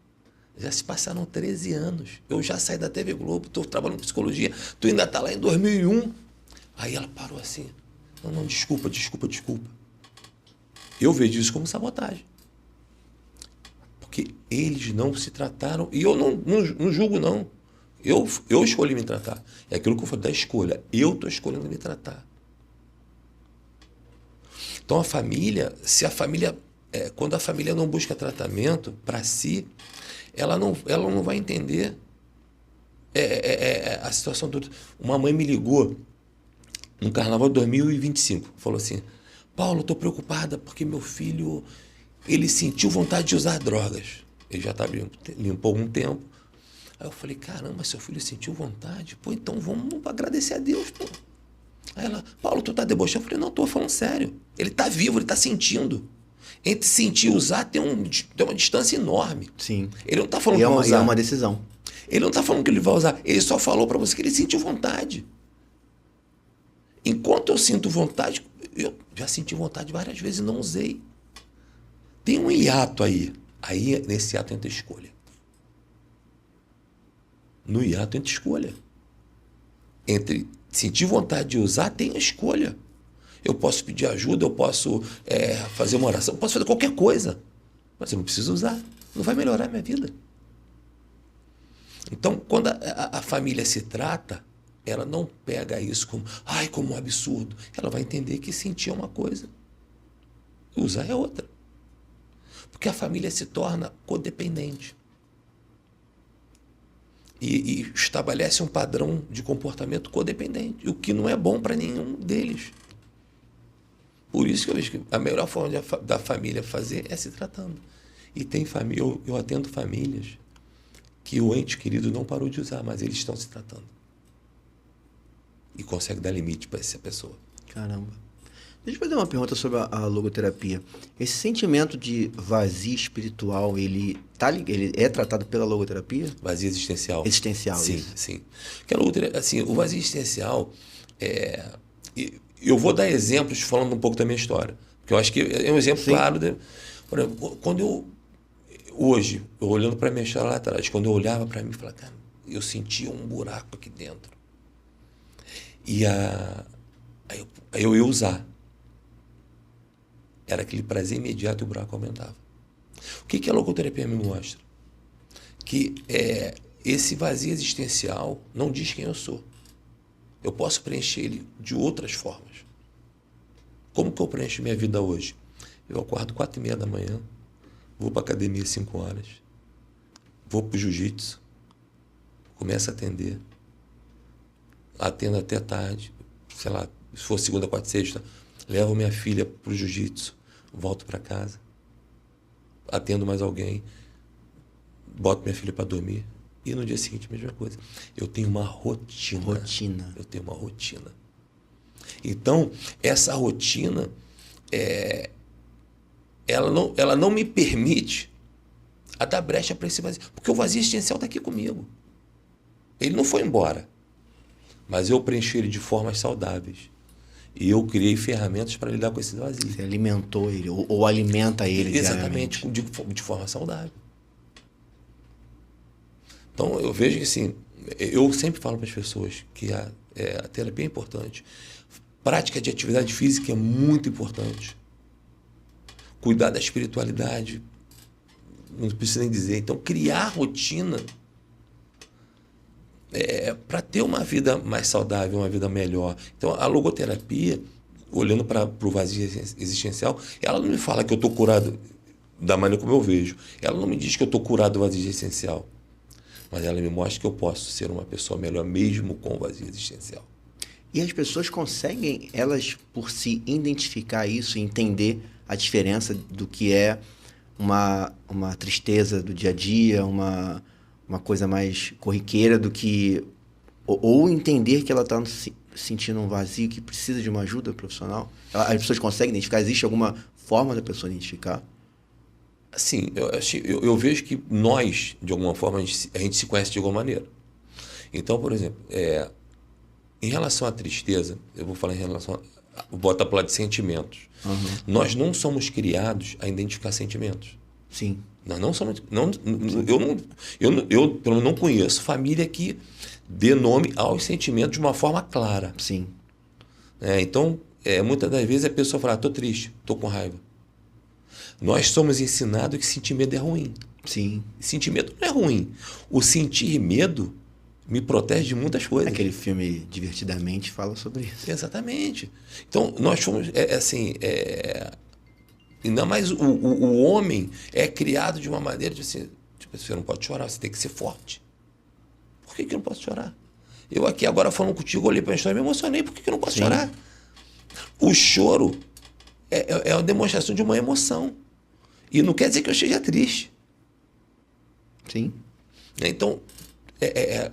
já se passaram 13 anos, eu já saí da TV Globo, estou trabalhando em psicologia, tu ainda está lá em 2001. Aí ela parou assim, não, desculpa. Eu vejo isso como sabotagem. Porque eles não se trataram, e eu não julgo, não. Eu escolhi me tratar. É aquilo que eu falei da escolha. Eu estou escolhendo me tratar. Então a família, quando a família não busca tratamento para si, ela não vai entender a situação do... Uma mãe me ligou no carnaval de 2025, falou assim, Paulo, estou preocupada porque meu filho... ele sentiu vontade de usar drogas. Ele já estava limpo há algum tempo. Aí eu falei, caramba, seu filho sentiu vontade? Pô, então vamos agradecer a Deus, pô. Aí ela, Paulo, tu tá debochando? Eu falei, não, estou falando sério. Ele está vivo, ele está sentindo. Entre sentir e usar tem uma distância enorme. Sim. Ele não está falando que vai usar. É uma decisão. Ele não está falando que ele vai usar. Ele só falou para você que ele sentiu vontade. Enquanto eu sinto vontade, eu já senti vontade várias vezes e não usei. Tem um hiato aí. Aí, nesse hiato, entra escolha. No hiato, entra escolha. Entre sentir vontade de usar, tem a escolha. Eu posso pedir ajuda, eu posso fazer uma oração, eu posso fazer qualquer coisa. Mas eu não preciso usar. Não vai melhorar a minha vida. Então, quando a família se trata, ela não pega isso como um absurdo. Ela vai entender que sentir é uma coisa. Usar é outra. Porque a família se torna codependente. e estabelece um padrão de comportamento codependente, o que não é bom para nenhum deles. Por isso que eu vejo que a melhor forma da família fazer é se tratando. E tem família, eu atendo famílias que o ente querido não parou de usar, mas eles estão se tratando. E consegue dar limite para essa pessoa. Caramba. Deixa eu fazer uma pergunta sobre a logoterapia. Esse sentimento de vazio espiritual, ele é tratado pela logoterapia? Vazio existencial. Existencial, sim, isso. Sim. Porque a logoterapia, assim, o vazio existencial, eu vou dar exemplos falando um pouco da minha história. Porque eu acho que é um exemplo claro. Por exemplo, hoje, eu olhando para a minha história lá atrás, quando eu olhava para mim e falava, cara, eu sentia um buraco aqui dentro. E aí eu ia usar. Era aquele prazer imediato e o buraco aumentava. O que a logoterapia me mostra? Que esse vazio existencial não diz quem eu sou. Eu posso preencher ele de outras formas. Como que eu preencho minha vida hoje? Eu acordo 4h30 da manhã, vou para a academia às 5 horas, vou para o jiu-jitsu, começo a atender, atendo até tarde, sei lá, se for segunda, quarta, sexta, levo minha filha para o jiu-jitsu, volto para casa, atendo mais alguém, boto minha filha para dormir e no dia seguinte a mesma coisa. Eu tenho uma rotina. Eu tenho uma rotina. Então, essa rotina, ela não me permite a dar brecha para esse vazio, porque o vazio existencial está aqui comigo. Ele não foi embora, mas eu preenchi ele de formas saudáveis. E eu criei ferramentas para lidar com esse vazio. Você alimentou ele, ou alimenta ele. Exatamente, de forma saudável. Então, eu vejo que, assim, eu sempre falo para as pessoas que a terapia é importante. Prática de atividade física é muito importante. Cuidar da espiritualidade, não precisa nem dizer. Então, criar rotina para ter uma vida mais saudável, uma vida melhor. Então, a logoterapia, olhando para o vazio existencial, ela não me fala que eu estou curado da maneira como eu vejo. Ela não me diz que eu estou curado do vazio existencial. Mas ela me mostra que eu posso ser uma pessoa melhor mesmo com o vazio existencial. E as pessoas conseguem, elas por si, identificar isso e entender a diferença do que é uma tristeza do dia a dia, uma coisa mais corriqueira do que... Ou entender que ela está sentindo um vazio, que precisa de uma ajuda profissional? As pessoas conseguem identificar? Existe alguma forma da pessoa identificar? Assim, eu vejo que nós, de alguma forma, a gente se conhece de alguma maneira. Então, por exemplo, em relação à tristeza, eu vou falar em relação vou botar para o lado de sentimentos. Uhum. Nós não somos criados a identificar sentimentos. Sim. Nós não somos... Eu pelo menos não conheço família que dê nome aos sentimentos de uma forma clara. Sim. Então, muitas das vezes a pessoa fala, estou triste, estou com raiva. Nós somos ensinados que sentir medo é ruim. Sim. Sentir medo não é ruim. O sentir medo me protege de muitas coisas. Aquele filme Divertidamente fala sobre isso. Exatamente. Então, nós fomos, ainda mais o homem é criado de uma maneira de assim, tipo, você não pode chorar, você tem que ser forte. Por que eu não posso chorar? Eu aqui agora falando contigo, olhei para a história e me emocionei, por que eu não posso chorar? O choro é uma demonstração de uma emoção. E não quer dizer que eu esteja triste. Sim. Então,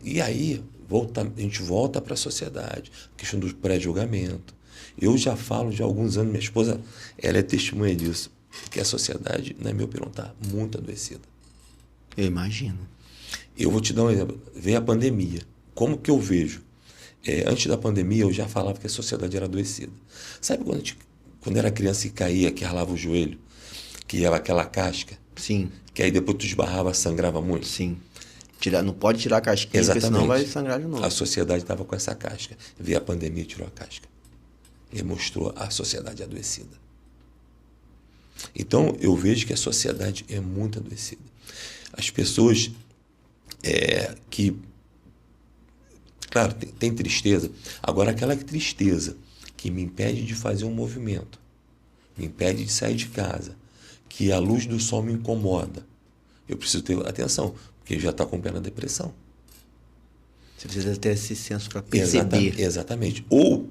e aí, a gente volta para a sociedade, a questão do pré-julgamento. Eu já falo já há alguns anos, minha esposa, ela é testemunha disso, que a sociedade, na minha opinião, está muito adoecida. Eu imagino. Eu vou te dar um exemplo. Veio a pandemia. Como que eu vejo? Antes da pandemia, eu já falava que a sociedade era adoecida. Sabe quando era criança e caía, que ralava o joelho, que era aquela casca? Sim. Que aí depois tu esbarrava, sangrava muito? Sim. Não pode tirar a casquinha, porque senão vai sangrar de novo. A sociedade estava com essa casca. Veio a pandemia e tirou a casca. E mostrou a sociedade adoecida. Então, eu vejo que a sociedade é muito adoecida. As pessoas que... Claro, tem tristeza. Agora, aquela tristeza que me impede de fazer um movimento, me impede de sair de casa, que a luz do sol me incomoda, eu preciso ter atenção, porque já está acompanhando a depressão. Você precisa ter esse senso para perceber. Exatamente. Ou,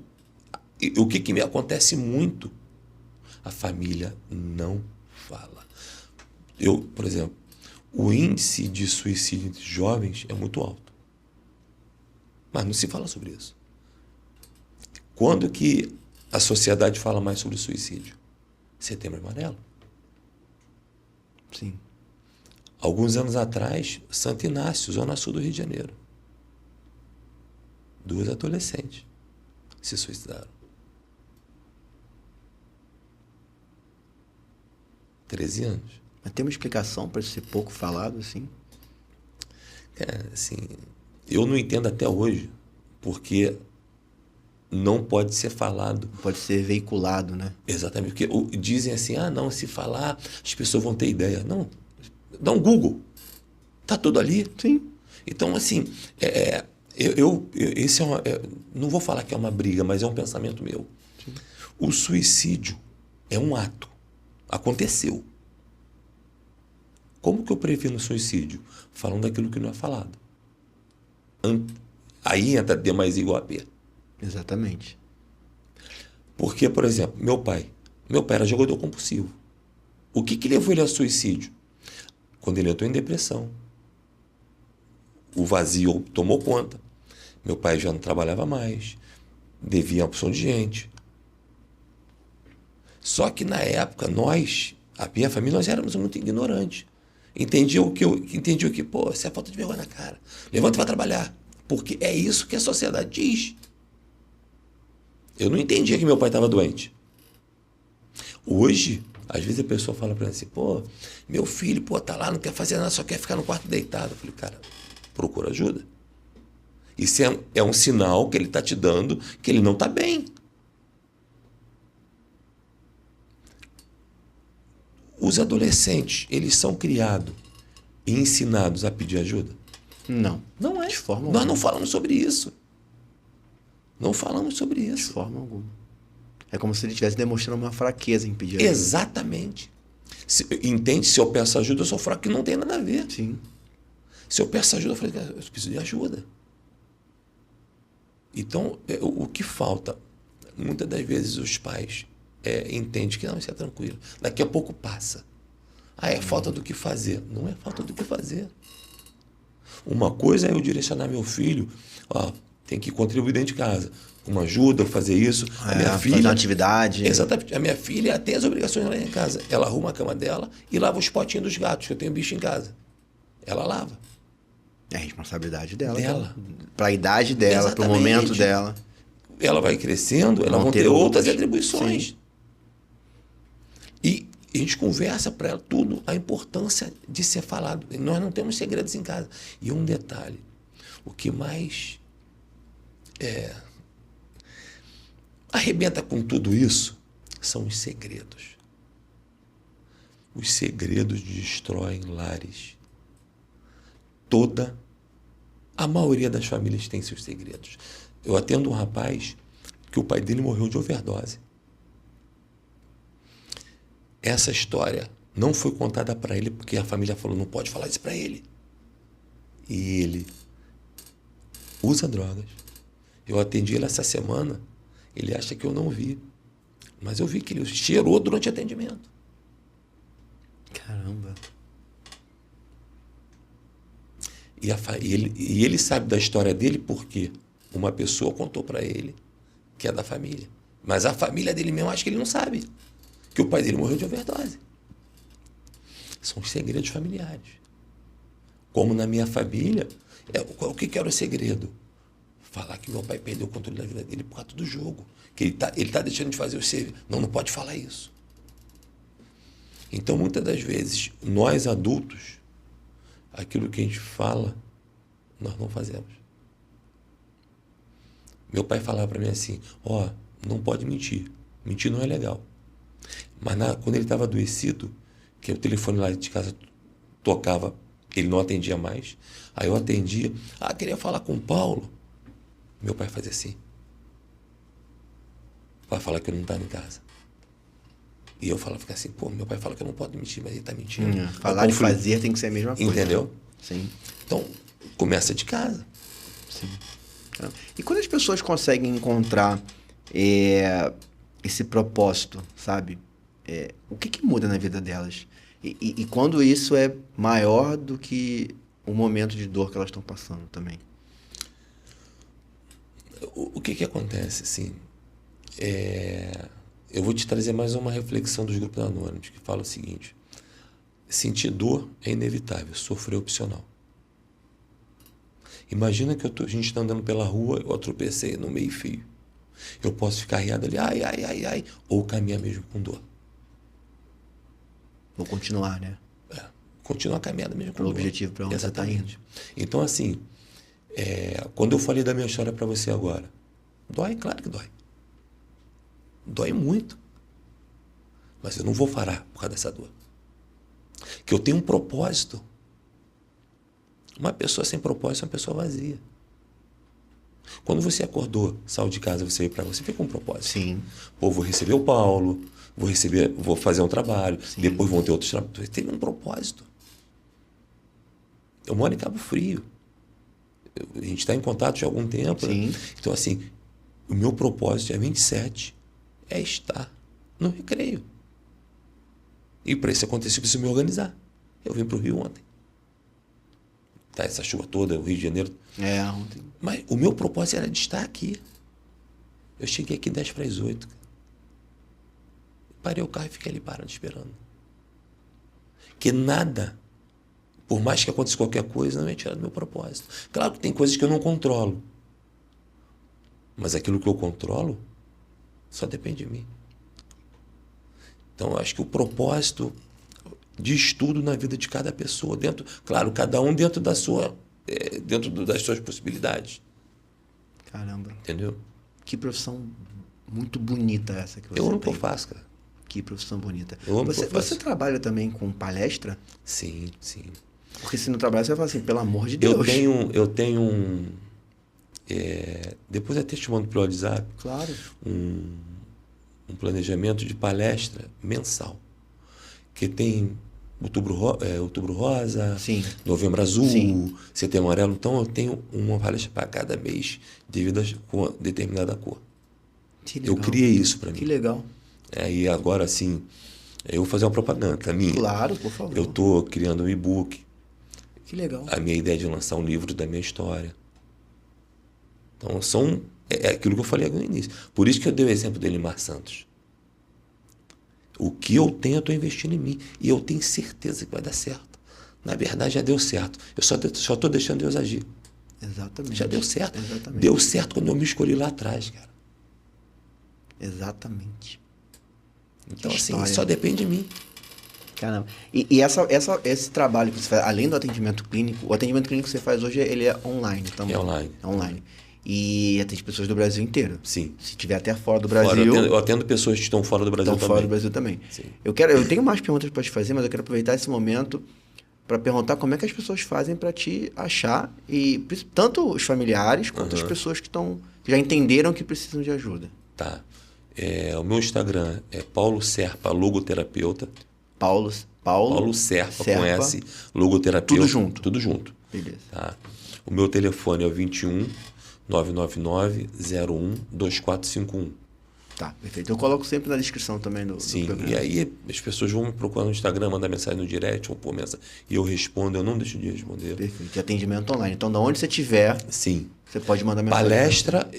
o que me acontece muito, a família não fala. Por exemplo, o índice de suicídio entre jovens é muito alto. Mas não se fala sobre isso. Quando que a sociedade fala mais sobre suicídio? Setembro Amarelo. Sim. Alguns anos atrás, Santo Inácio, Zona Sul do Rio de Janeiro. 2 adolescentes se suicidaram. 13 anos. Mas tem uma explicação para isso ser pouco falado, assim? Assim, eu não entendo até hoje porque não pode ser falado. Pode ser veiculado, né? Exatamente. Porque dizem assim, não, se falar, as pessoas vão ter ideia. Não, dá um Google. Tá tudo ali. Sim. Então, assim, esse não vou falar que é uma briga, mas é um pensamento meu. Sim. O suicídio é um ato. Aconteceu. Como que eu previno o suicídio? Falando daquilo que não é falado. Aí entra D mais I igual a P. Exatamente. Porque, por exemplo, meu pai era jogador compulsivo. O que levou ele ao suicídio? Quando ele entrou em depressão. O vazio tomou conta. Meu pai já não trabalhava mais. Devia uma opção de gente. Só que na época, a minha família, nós éramos muito ignorantes. Entendia o que, pô, isso é falta de vergonha na cara. Levanta e vai trabalhar. Porque é isso que a sociedade diz. Eu não entendia que meu pai estava doente. Hoje, às vezes a pessoa fala para mim assim, pô, meu filho, tá lá, não quer fazer nada, só quer ficar no quarto deitado. Eu falei, cara, procura ajuda. Isso é um sinal que ele está te dando que ele não está bem. Os adolescentes, eles são criados e ensinados a pedir ajuda? Não. Não é. De forma alguma. Nós não falamos sobre isso. Não falamos sobre isso. De forma alguma. É como se ele estivesse demonstrando uma fraqueza em pedir ajuda. Exatamente. Entende? Se eu peço ajuda, eu sou fraco, que não tem nada a ver. Sim. Se eu peço ajuda, eu falei, eu preciso de ajuda. Então, o que falta? Muitas das vezes os pais entendem que não, isso é tranquilo. Daqui a pouco passa. É falta do que fazer. Não é falta do que fazer. Uma coisa é eu direcionar meu filho, tem que contribuir dentro de casa, com uma ajuda, fazer isso. A minha filha, fazer uma atividade. Exatamente. A minha filha tem as obrigações lá em casa. Ela arruma a cama dela e lava os potinhos dos gatos, que eu tenho bicho em casa. Ela lava. É a responsabilidade dela. Dela. Para a idade dela, para o momento dela. Ela vai crescendo, ela vai ter outras atribuições. Sim. E a gente conversa para ela tudo, a importância de ser falado. Nós não temos segredos em casa. E um detalhe, o que mais arrebenta com tudo isso são os segredos. Os segredos destroem lares. A maioria das famílias tem seus segredos. Eu atendo um rapaz que o pai dele morreu de overdose. Essa história não foi contada para ele porque a família falou, não pode falar isso para ele. E ele usa drogas. Eu atendi ele essa semana, ele acha que eu não vi. Mas eu vi que ele cheirou durante o atendimento. Caramba. E ele sabe da história dele porque uma pessoa contou para ele que é da família. Mas a família dele mesmo acha que ele não sabe. Que o pai dele morreu de overdose. São os segredos familiares. Como na minha família, o que era o segredo? Falar que meu pai perdeu o controle da vida dele por causa do jogo. Que ele tá deixando de fazer o serviço. Não pode falar isso. Então, muitas das vezes, nós adultos, aquilo que a gente fala, nós não fazemos. Meu pai falava para mim assim, não pode mentir. Mentir não é legal. Mas quando ele estava adoecido, que o telefone lá de casa tocava, ele não atendia mais. Aí eu atendia. Queria falar com o Paulo. Meu pai fazia assim. Vai falar que eu não estava em casa. E eu falava assim, meu pai fala que eu não posso mentir, mas ele está mentindo. Falar e fazer tem que ser a mesma coisa. Entendeu? Sim. Então, começa de casa. Sim. Caramba. E quando as pessoas conseguem encontrar esse propósito, sabe? O que muda na vida delas? E quando isso é maior do que o momento de dor que elas estão passando também? O que acontece, assim? Eu vou te trazer mais uma reflexão dos grupos anônimos, que fala o seguinte: sentir dor é inevitável, sofrer é opcional. Imagina que a gente está andando pela rua, eu tropecei no meio-fio. Eu posso ficar riado ali, ai, ai, ai, ai, ou caminhar mesmo com dor. Vou continuar, né? Continuar caminhando mesmo com dor. Pro objetivo, para onde você está indo. Então, assim, quando eu falei da minha história para você agora, dói? Claro que dói. Dói muito. Mas eu não vou parar por causa dessa dor. Que eu tenho um propósito. Uma pessoa sem propósito é uma pessoa vazia. Quando você acordou, saiu de casa, você veio para você, fica com um propósito. Sim. Pô, vou receber o Paulo, vou fazer um trabalho, sim, depois vão ter outros trabalhos. Você tem um propósito. Eu moro em Cabo Frio. A gente está em contato já há algum tempo. Sim. Né? Então, assim, o meu propósito é 27, é estar no Recreio. E para isso acontecer, eu preciso me organizar. Eu vim para o Rio ontem. Tá, essa chuva toda, o Rio de Janeiro. Ontem. Mas o meu propósito era de estar aqui. Eu cheguei aqui 10 para as 8. Parei o carro e fiquei ali parado, esperando. Que nada, por mais que aconteça qualquer coisa, não é tirar do meu propósito. Claro que tem coisas que eu não controlo. Mas aquilo que eu controlo só depende de mim. Então, eu acho que o propósito de estudo na vida de cada pessoa, claro, cada um dentro das suas possibilidades. Caramba. Entendeu? Que profissão muito bonita essa que você tem. Eu amo o que eu faço, cara. Que profissão bonita. Eu amo o que eu faço. Você trabalha também com palestra? Sim, sim. Porque se não trabalhar, você vai falar assim, pelo amor de Deus. Eu tenho um... depois até te mando pelo WhatsApp. Claro. Um planejamento de palestra mensal. Que tem Outubro Rosa, sim, Novembro Azul, sim, Setembro Amarelo. Então eu tenho uma palestra para cada mês devido com determinada cor. Que legal. Eu criei isso para mim. Que legal. E agora, assim, eu vou fazer uma propaganda minha. Claro, por favor. Eu estou criando um e-book. Que legal. A minha ideia é de lançar um livro da minha história. Então, é aquilo que eu falei no início. Por isso que eu dei o exemplo do Elimar Santos. O que eu tenho, eu estou investindo em mim. E eu tenho certeza que vai dar certo. Na verdade, já deu certo. Eu só estou deixando Deus agir. Exatamente. Já deu certo. Exatamente. Deu certo quando eu me escolhi lá atrás, cara. Exatamente. Então, assim, só depende de mim. Caramba. E esse trabalho que você faz, além do atendimento clínico, o atendimento clínico que você faz hoje, ele é online também? É online. É online. E atende pessoas do Brasil inteiro? Sim. Se tiver até fora do Brasil... Eu atendo pessoas que estão fora do Brasil também. Estão fora do Brasil também. Sim. Eu tenho mais perguntas para te fazer, mas eu quero aproveitar esse momento para perguntar como é que as pessoas fazem para te achar, e tanto os familiares quanto as pessoas que já entenderam que precisam de ajuda. Tá. O meu Instagram é Paulo Serpa, logoterapeuta. Paulo Serpa, com S, logoterapeuta. Tudo junto? Tudo junto. Beleza. Tá. O meu telefone é o 21 999 01 2451. Tá, perfeito. Eu coloco sempre na descrição também do programa. E aí as pessoas vão me procurar no Instagram, mandar mensagem no direct, ou pôr mensagem, e eu respondo, eu não deixo de responder. Perfeito. De atendimento online. Então, da onde você estiver, sim, você pode mandar mensagem. Palestra,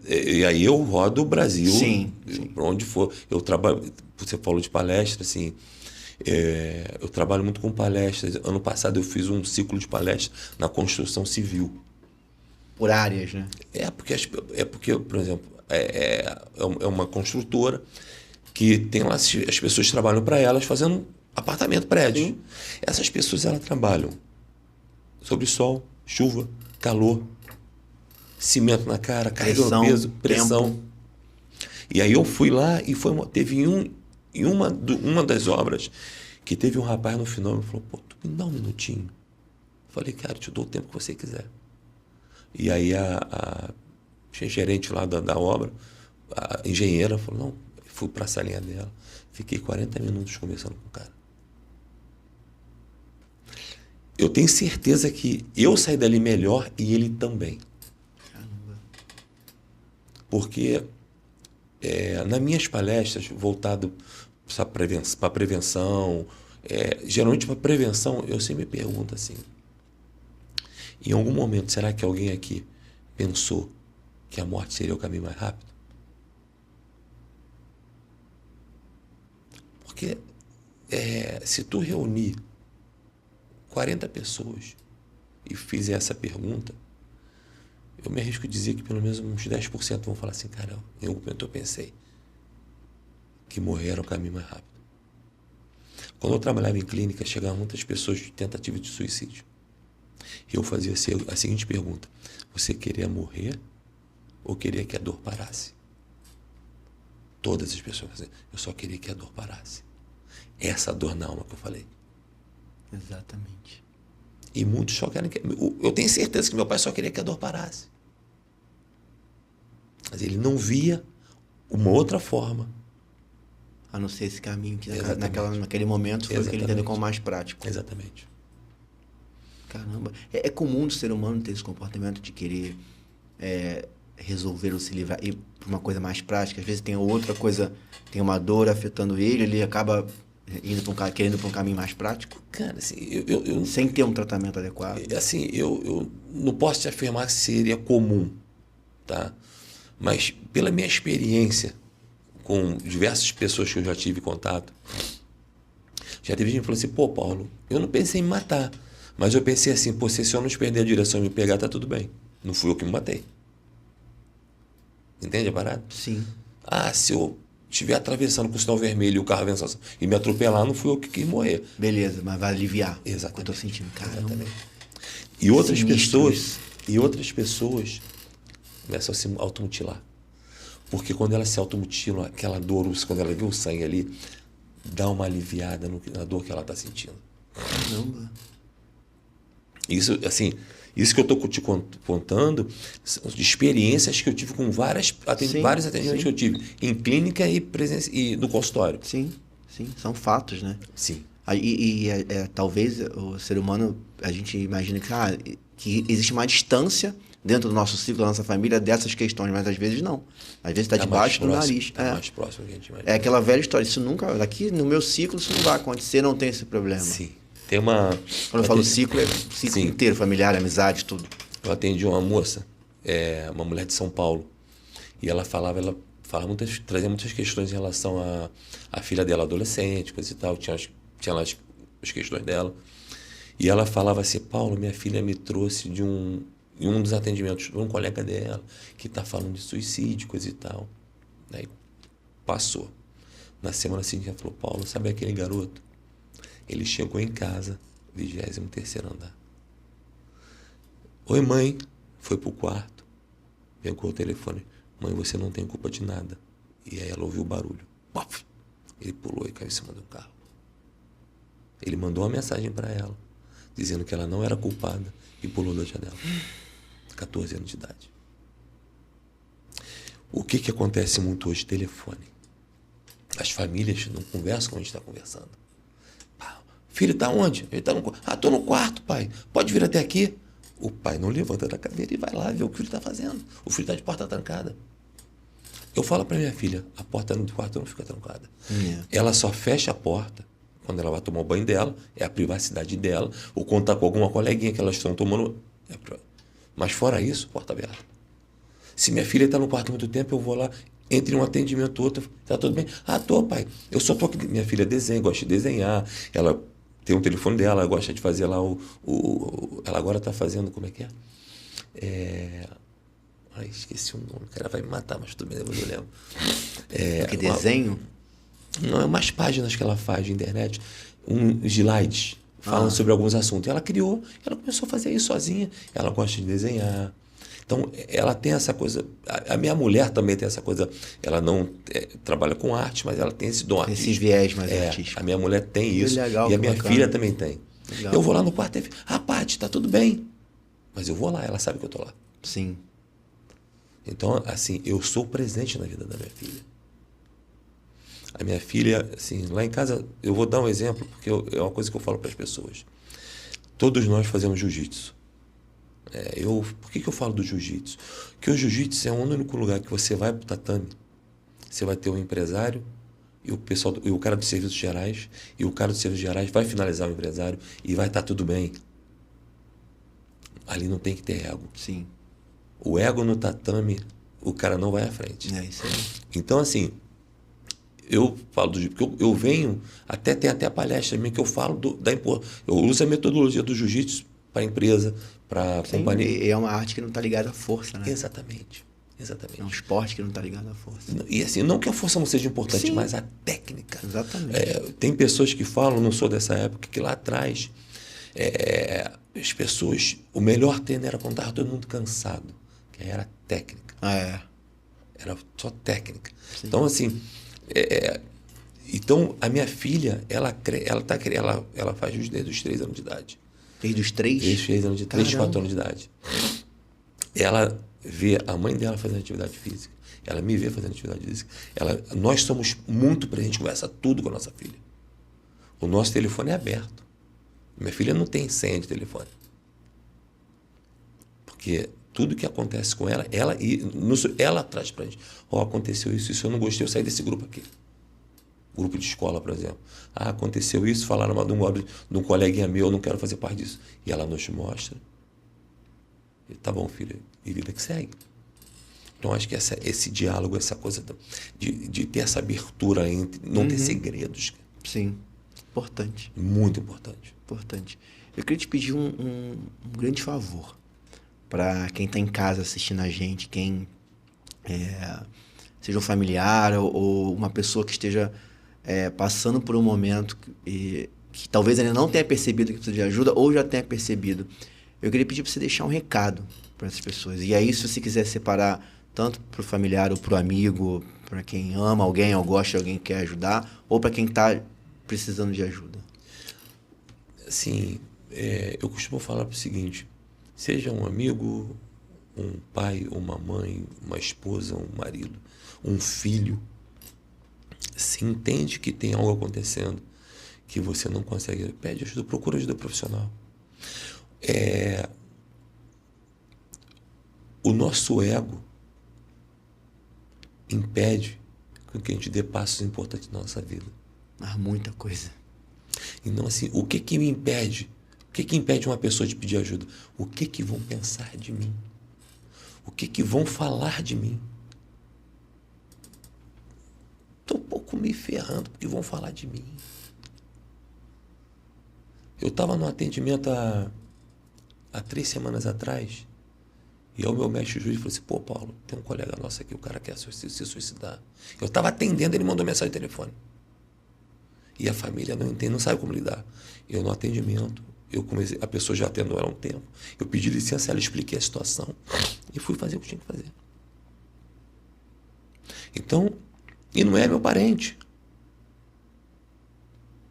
e aí eu rodo o Brasil, sim. Para onde for. Eu trabalho, você falou de palestra, assim, eu trabalho muito com palestras. Ano passado eu fiz um ciclo de palestra na construção civil. Por áreas, né? Porque, por exemplo, é uma construtora que tem lá, as pessoas trabalham para elas fazendo apartamento, prédio. Sim. Essas pessoas, elas trabalham sobre sol, chuva, calor, cimento na cara, carregando peso, pressão. Tempo. E aí eu fui lá e teve uma das obras que teve um rapaz no final que falou, pô, tu me dá um minutinho. Eu falei, cara, eu te dou o tempo que você quiser. E aí a gerente lá da obra, a engenheira, falou, não, fui para a salinha dela, fiquei 40 minutos conversando com o cara. Eu tenho certeza que eu saí dali melhor e ele também. Porque nas minhas palestras, voltado para prevenção, geralmente para prevenção, eu sempre me pergunto assim, em algum momento, será que alguém aqui pensou que a morte seria o caminho mais rápido? Porque se tu reunir 40 pessoas e fizer essa pergunta, eu me arrisco a dizer que pelo menos uns 10% vão falar assim, cara, em algum momento eu pensei que morrer era o caminho mais rápido. Quando eu trabalhava em clínica, chegavam muitas pessoas de tentativa de suicídio. E eu fazia a seguinte pergunta: você queria morrer ou queria que a dor parasse? Todas as pessoas faziam, eu só queria que a dor parasse. Essa dor na alma que eu falei. Exatamente. E muitos só querem que... Eu tenho certeza que meu pai só queria que a dor parasse. Mas ele não via uma outra forma. A não ser esse caminho que naquele momento foi o que ele entendeu como mais prático. Exatamente. Caramba. É comum do ser humano ter esse comportamento de querer resolver ou se livrar e por uma coisa mais prática. Às vezes tem outra coisa, tem uma dor afetando ele acaba querendo para um caminho mais prático. Cara, assim, sem ter um tratamento adequado. Assim, eu não posso te afirmar que seria comum, tá? Mas pela minha experiência com diversas pessoas que eu já tive contato, já teve gente que falou assim, pô, Paulo, eu não pensei em me matar, mas eu pensei assim, pô, se eu não perder a direção e me pegar, tá tudo bem. Não fui eu que me matei. Entende a parada? Sim. Se eu estiver atravessando com o sinal vermelho e o carro avançando e me atropelar, não fui eu que quis morrer. Beleza, mas vai aliviar. Exatamente. Eu tô sentindo, caramba. Exatamente. E outras pessoas começam a se automutilar. Porque quando ela se automutila, aquela dor, quando ela vê o sangue ali, dá uma aliviada na dor que ela está sentindo. Caramba. Isso, assim, isso que eu estou te contando são de experiências que eu tive com vários atendimentos que eu tive em clínica e no consultório. Sim, são fatos, né? Sim. Talvez o ser humano, a gente imagina que existe uma distância dentro do nosso ciclo, da nossa família, dessas questões, mas às vezes não. Às vezes está debaixo do nariz. Está mais próximo do que a gente imagina. É aquela velha história, isso nunca, aqui no meu ciclo isso não vai acontecer, não tem esse problema. Sim. Tem uma... Quando eu falo ciclo, é o ciclo inteiro, familiar, amizade, tudo. Eu atendi uma moça, uma mulher de São Paulo, e ela trazia muitas questões em relação à filha dela adolescente, coisa e tal, tinha lá as questões dela. E ela falava assim, Paulo, minha filha me trouxe em um dos atendimentos de um colega dela, que está falando de suicídio, coisa e tal. Aí passou. Na semana seguinte ela falou, Paulo, sabe aquele garoto? Ele chegou em casa, 23º andar. Oi, mãe. Foi pro quarto, pegou o telefone. Mãe, você não tem culpa de nada. E aí ela ouviu o barulho. Pof! Ele pulou e caiu em cima do carro. Ele mandou uma mensagem para ela, dizendo que ela não era culpada e pulou da janela. 14 anos de idade. O que acontece muito hoje? Telefone. As famílias não conversam como a gente está conversando. Filho, tá onde? Ele tá no quarto. Tô no quarto, pai. Pode vir até aqui? O pai não levanta da cadeira e vai lá ver o que o filho está fazendo. O filho está de porta trancada. Eu falo para minha filha, a porta do quarto não fica trancada. Ela só fecha a porta quando ela vai tomar o banho dela, é a privacidade dela, ou quando está com alguma coleguinha que elas estão tomando. Mas fora isso, porta aberta. Se minha filha está no quarto há muito tempo, eu vou lá, entre um atendimento e outro, tá tudo bem? Tô, pai. Eu só tô aqui. Minha filha desenha, gosta de desenhar, ela tem um telefone dela, ela gosta de fazer lá ela agora está fazendo, como é que é? Esqueci o nome, o cara vai me matar, mas tudo bem, depois eu lembro. Que desenho? Não, é umas páginas que ela faz de internet, slides, falando sobre alguns assuntos. Ela criou, ela começou a fazer isso sozinha, ela gosta de desenhar. Então, ela tem essa coisa... A minha mulher também tem essa coisa... Ela não trabalha com arte, mas ela tem esse dom artístico. Esse viés mais artístico. A minha mulher tem isso. Legal, e a minha filha também tem. Legal. Eu vou lá no quarto e... Paty, tá tudo bem. Mas eu vou lá, ela sabe que eu tô lá. Sim. Então, assim, eu sou presente na vida da minha filha. A minha filha, assim, lá em casa... Eu vou dar um exemplo, porque é uma coisa que eu falo para as pessoas. Todos nós fazemos jiu-jitsu. Por que eu falo do jiu-jitsu? Porque o jiu-jitsu é o único lugar que você vai pro tatame, você vai ter um empresário e o cara dos serviços gerais, e o cara dos serviços gerais vai finalizar o empresário e vai estar tudo bem. Ali não tem que ter ego. Sim. O ego no tatame, o cara não vai à frente. É isso aí. Então, assim, eu falo do jiu-jitsu, porque eu venho, tem até a palestra minha que eu falo da importância. Eu uso a metodologia do jiu-jitsu para a empresa, para a companhia. E é uma arte que não está ligada à força, né? Exatamente. É um esporte que não está ligado à força. E assim, não que a força não seja importante, Sim. mas a técnica. Exatamente. Tem pessoas que falam, não sou dessa época, que lá atrás as pessoas, o melhor treino era quando estava todo mundo cansado, que aí era técnica. Era só técnica. Sim. Então, assim, então a minha filha, ela faz juiz desde os 3 anos de idade. Desde os 3? Desde os 3 anos de 3, 4 anos de idade. Ela vê a mãe dela fazendo atividade física. Ela me vê fazendo atividade física. Nós somos muito presentes, a gente conversa tudo com a nossa filha. O nosso telefone é aberto. Minha filha não tem senha de telefone. Porque tudo que acontece com ela, ela traz pra gente. Aconteceu isso eu não gostei, eu saí desse grupo aqui. Grupo de escola, por exemplo. Aconteceu isso, falaram mal de um coleguinha meu, eu não quero fazer parte disso. E ela nos mostra. E, tá bom, filha, e vida que segue. Então, acho que esse diálogo, essa coisa de ter essa abertura entre não ter segredos. Sim, importante. Muito importante. Importante. Eu queria te pedir um grande favor para quem está em casa assistindo a gente, quem seja um familiar ou uma pessoa que esteja passando por um momento que talvez ainda não tenha percebido que precisa de ajuda ou já tenha percebido. Eu queria pedir para você deixar um recado para essas pessoas. E aí, se você quiser separar tanto para o familiar ou para o amigo, para quem ama alguém ou gosta de alguém que quer ajudar, ou para quem está precisando de ajuda. Assim, eu costumo falar o seguinte: seja um amigo, um pai, uma mãe, uma esposa, um marido, um filho, se entende que tem algo acontecendo, que você não consegue, pede ajuda, procura ajuda profissional. O nosso ego impede que a gente dê passos importantes na nossa vida. Muita coisa. Então, assim, o que me impede? O que impede uma pessoa de pedir ajuda? O que vão pensar de mim? O que vão falar de mim? Estou um pouco me ferrando porque vão falar de mim. Eu estava no atendimento há 3 semanas atrás, e aí o meu mestre juiz falou assim: pô, Paulo, tem um colega nosso aqui, o cara quer se suicidar. Eu estava atendendo, ele mandou mensagem no telefone. E a família não entende, não sabe como lidar. Eu no atendimento, a pessoa já atendeu ela há um tempo, eu pedi licença, ela expliquei a situação e fui fazer o que tinha que fazer. Então, e não é meu parente.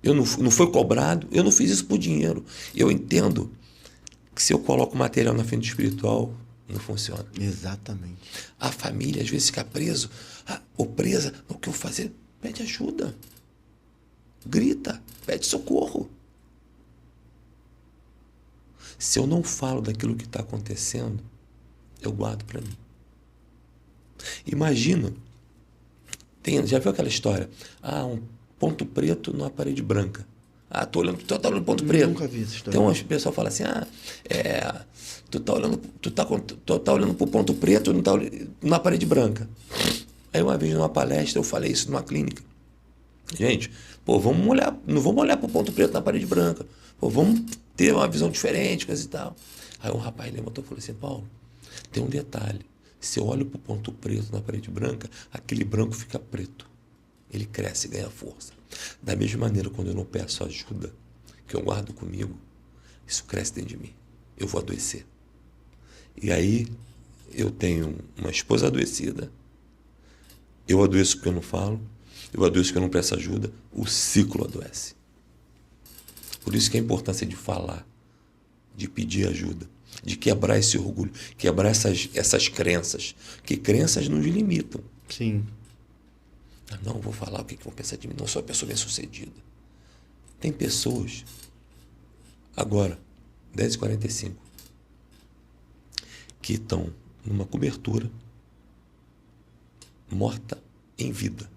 Não foi cobrado, eu não fiz isso por dinheiro. Eu entendo que se eu coloco material na frente do espiritual, não funciona. Exatamente. A família às vezes fica preso, ou presa, o que eu fazer? Pede ajuda. Grita, pede socorro. Se eu não falo daquilo que está acontecendo, eu guardo para mim. Imagina, já viu aquela história? Um ponto preto numa parede branca. Tá olhando o ponto preto. Nunca vi essa história. Então o pessoal fala assim: tu tá olhando pro ponto preto na parede branca. Aí uma vez numa palestra eu falei isso numa clínica. Gente, não vamos olhar pro ponto preto na parede branca. Vamos ter uma visão diferente, coisa e tal. Aí um rapaz levantou e falou assim: Paulo, tem um detalhe. Se eu olho pro ponto preto na parede branca, aquele branco fica preto. Ele cresce e ganha força. Da mesma maneira, quando eu não peço ajuda, que eu guardo comigo, isso cresce dentro de mim. Eu vou adoecer. E aí, eu tenho uma esposa adoecida, eu adoeço porque eu não falo, eu adoeço porque eu não peço ajuda, o ciclo adoece. Por isso que a importância de falar, de pedir ajuda, de quebrar esse orgulho, quebrar essas crenças, que crenças nos limitam. Sim. Não vou falar o que vão pensar de mim, não sou uma pessoa bem-sucedida. Tem pessoas, agora, 10h45, que estão numa cobertura, morta em vida.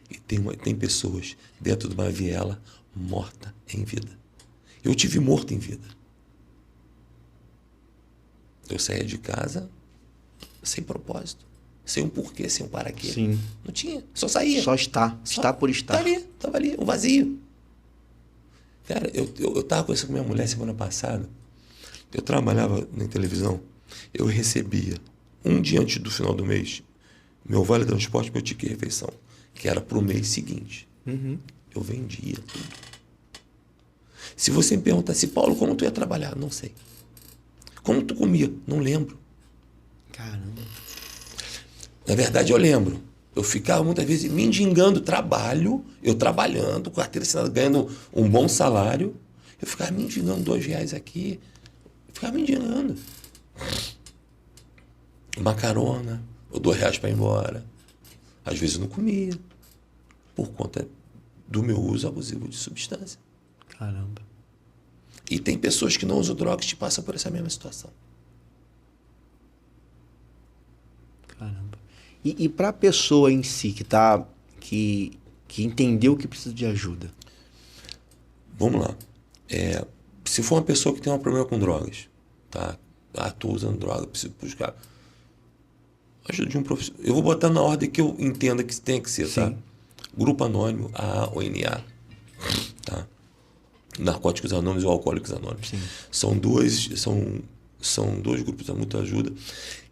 E tem pessoas dentro de uma viela morta em vida. Eu tive morto em vida. Eu saía de casa sem propósito, sem um porquê, sem um para quê. Sim. Não tinha, só saía. Só está por estar. Tava ali, um vazio. Cara, eu tava conversando com minha mulher semana passada. Eu trabalhava na televisão, eu recebia, um dia antes do final do mês, meu vale transporte, meu ticket de refeição, que era para o mês seguinte. Eu vendia tudo. Se você me perguntasse, Paulo, como tu ia trabalhar? Não sei. Como tu comia? Não lembro. Caramba. Na verdade, eu lembro. Eu ficava muitas vezes mendigando trabalho, eu trabalhando, carteira assinada, ganhando um bom salário. Eu ficava mendigando R$2 aqui. Eu ficava mendigando. Uma carona, ou R$2 para ir embora. Às vezes eu não comia, por conta do meu uso abusivo de substância. Caramba. E tem pessoas que não usam drogas que passam por essa mesma situação. Caramba. E para a pessoa em si que entendeu que precisa de ajuda? Vamos lá. Se for uma pessoa que tem um problema com drogas, tá? Estou usando droga, preciso buscar ajuda de um profissional. Eu vou botar na ordem que eu entenda que tem que ser, tá? Sim. Grupo Anônimo, AAONA, tá? Narcóticos Anônimos ou Alcoólicos Anônimos. Sim. São dois grupos de muita ajuda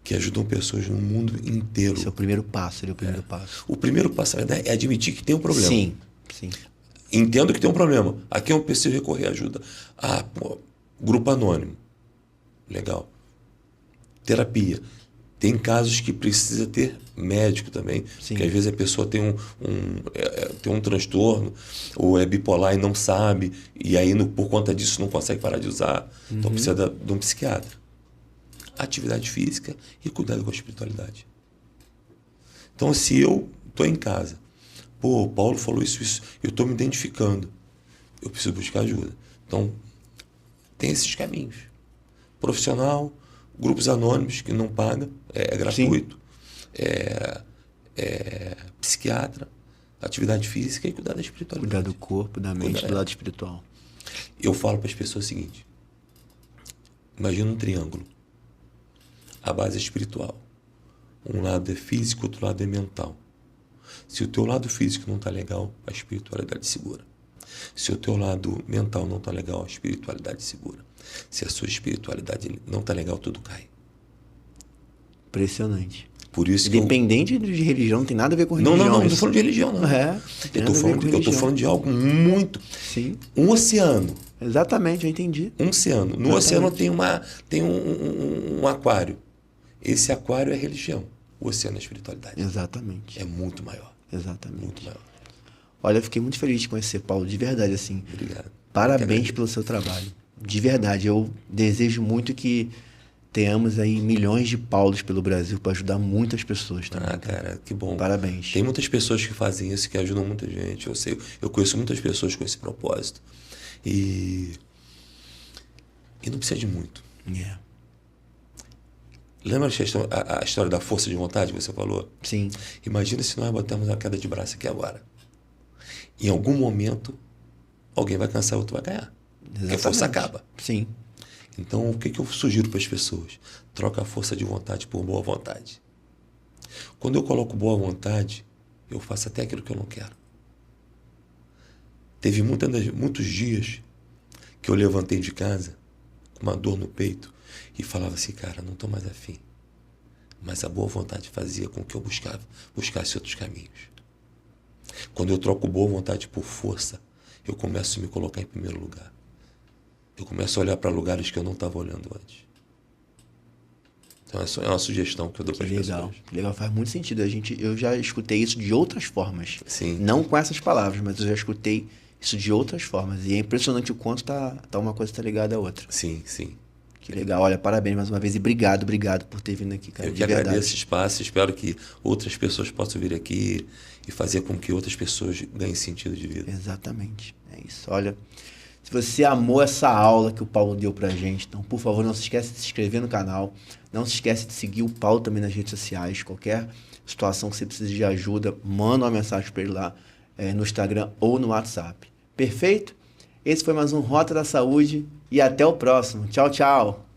que ajudam pessoas no mundo inteiro. Esse é o primeiro passo, ele é o primeiro passo. O primeiro passo, na verdade, é admitir que tem um problema. Sim, sim. Entendo que tem um problema. Aqui eu preciso recorrer à ajuda. Grupo Anônimo. Legal. Terapia. Tem casos que precisa ter médico também. Sim. Porque às vezes a pessoa tem um transtorno, ou é bipolar e não sabe, e aí por conta disso não consegue parar de usar. Então precisa de um psiquiatra. Atividade física e cuidado com a espiritualidade. Então, se eu estou em casa, o Paulo falou isso, eu estou me identificando, eu preciso buscar ajuda. Então, tem esses caminhos. Profissional, grupos anônimos que não pagam, é gratuito. Psiquiatra, atividade física e cuidado da espiritualidade. Cuidar do corpo, da mente, do lado espiritual. Eu falo para as pessoas o seguinte: imagina um triângulo. A base é espiritual. Um lado é físico, outro lado é mental. Se o teu lado físico não está legal, a espiritualidade segura. Se o teu lado mental não está legal, a espiritualidade segura. Se a sua espiritualidade não está legal, tudo cai. Impressionante. Por isso Independente de religião, não tem nada a ver com religião. Não estou falando de religião, não. Eu estou falando de algo muito... Sim. Um oceano. Exatamente, eu entendi. Um oceano. No oceano tem um aquário. Esse aquário é religião. O oceano é espiritualidade. Exatamente. É muito maior. Exatamente. Muito maior. Olha, eu fiquei muito feliz de conhecer, Paulo, de verdade, assim. Obrigado. Parabéns pelo seu trabalho. De verdade, eu desejo muito que tenhamos aí milhões de Paulos pelo Brasil para ajudar muitas pessoas também. Cara, que bom. Parabéns. Tem muitas pessoas que fazem isso, que ajudam muita gente. Eu sei, eu conheço muitas pessoas com esse propósito. E não precisa de muito. Lembra a história da força de vontade que você falou? Sim. Imagina se nós botarmos uma queda de braço aqui agora. Em algum momento, alguém vai cansar, outro vai ganhar. Exatamente. Porque a força acaba. Sim. Então, o que eu sugiro para as pessoas? Troca a força de vontade por boa vontade. Quando eu coloco boa vontade, eu faço até aquilo que eu não quero. Teve muitos dias que eu levantei de casa com uma dor no peito e falava assim, cara, não estou mais afim. Mas a boa vontade fazia com que eu buscasse outros caminhos. Quando eu troco boa vontade por força, eu começo a me colocar em primeiro lugar. Eu começo a olhar para lugares que eu não estava olhando antes. Então, essa é uma sugestão que eu dou para as pessoas. Que legal, faz muito sentido. Eu já escutei isso de outras formas. Sim. Não com essas palavras, mas eu já escutei isso de outras formas. E é impressionante o quanto uma coisa está ligada à outra. Sim, sim. Que legal. Olha, parabéns mais uma vez e obrigado por ter vindo aqui, cara. Eu que agradeço esse espaço, espero que outras pessoas possam vir aqui e fazer com que outras pessoas ganhem sentido de vida. Exatamente. É isso. Olha, Se você amou essa aula que o Paulo deu pra gente, então, por favor, não se esqueça de se inscrever no canal. Não se esqueça de seguir o Paulo também nas redes sociais. Qualquer situação que você precise de ajuda, manda uma mensagem para ele lá no Instagram ou no WhatsApp. Perfeito? Esse foi mais um Rota da Saúde e até o próximo. Tchau, tchau!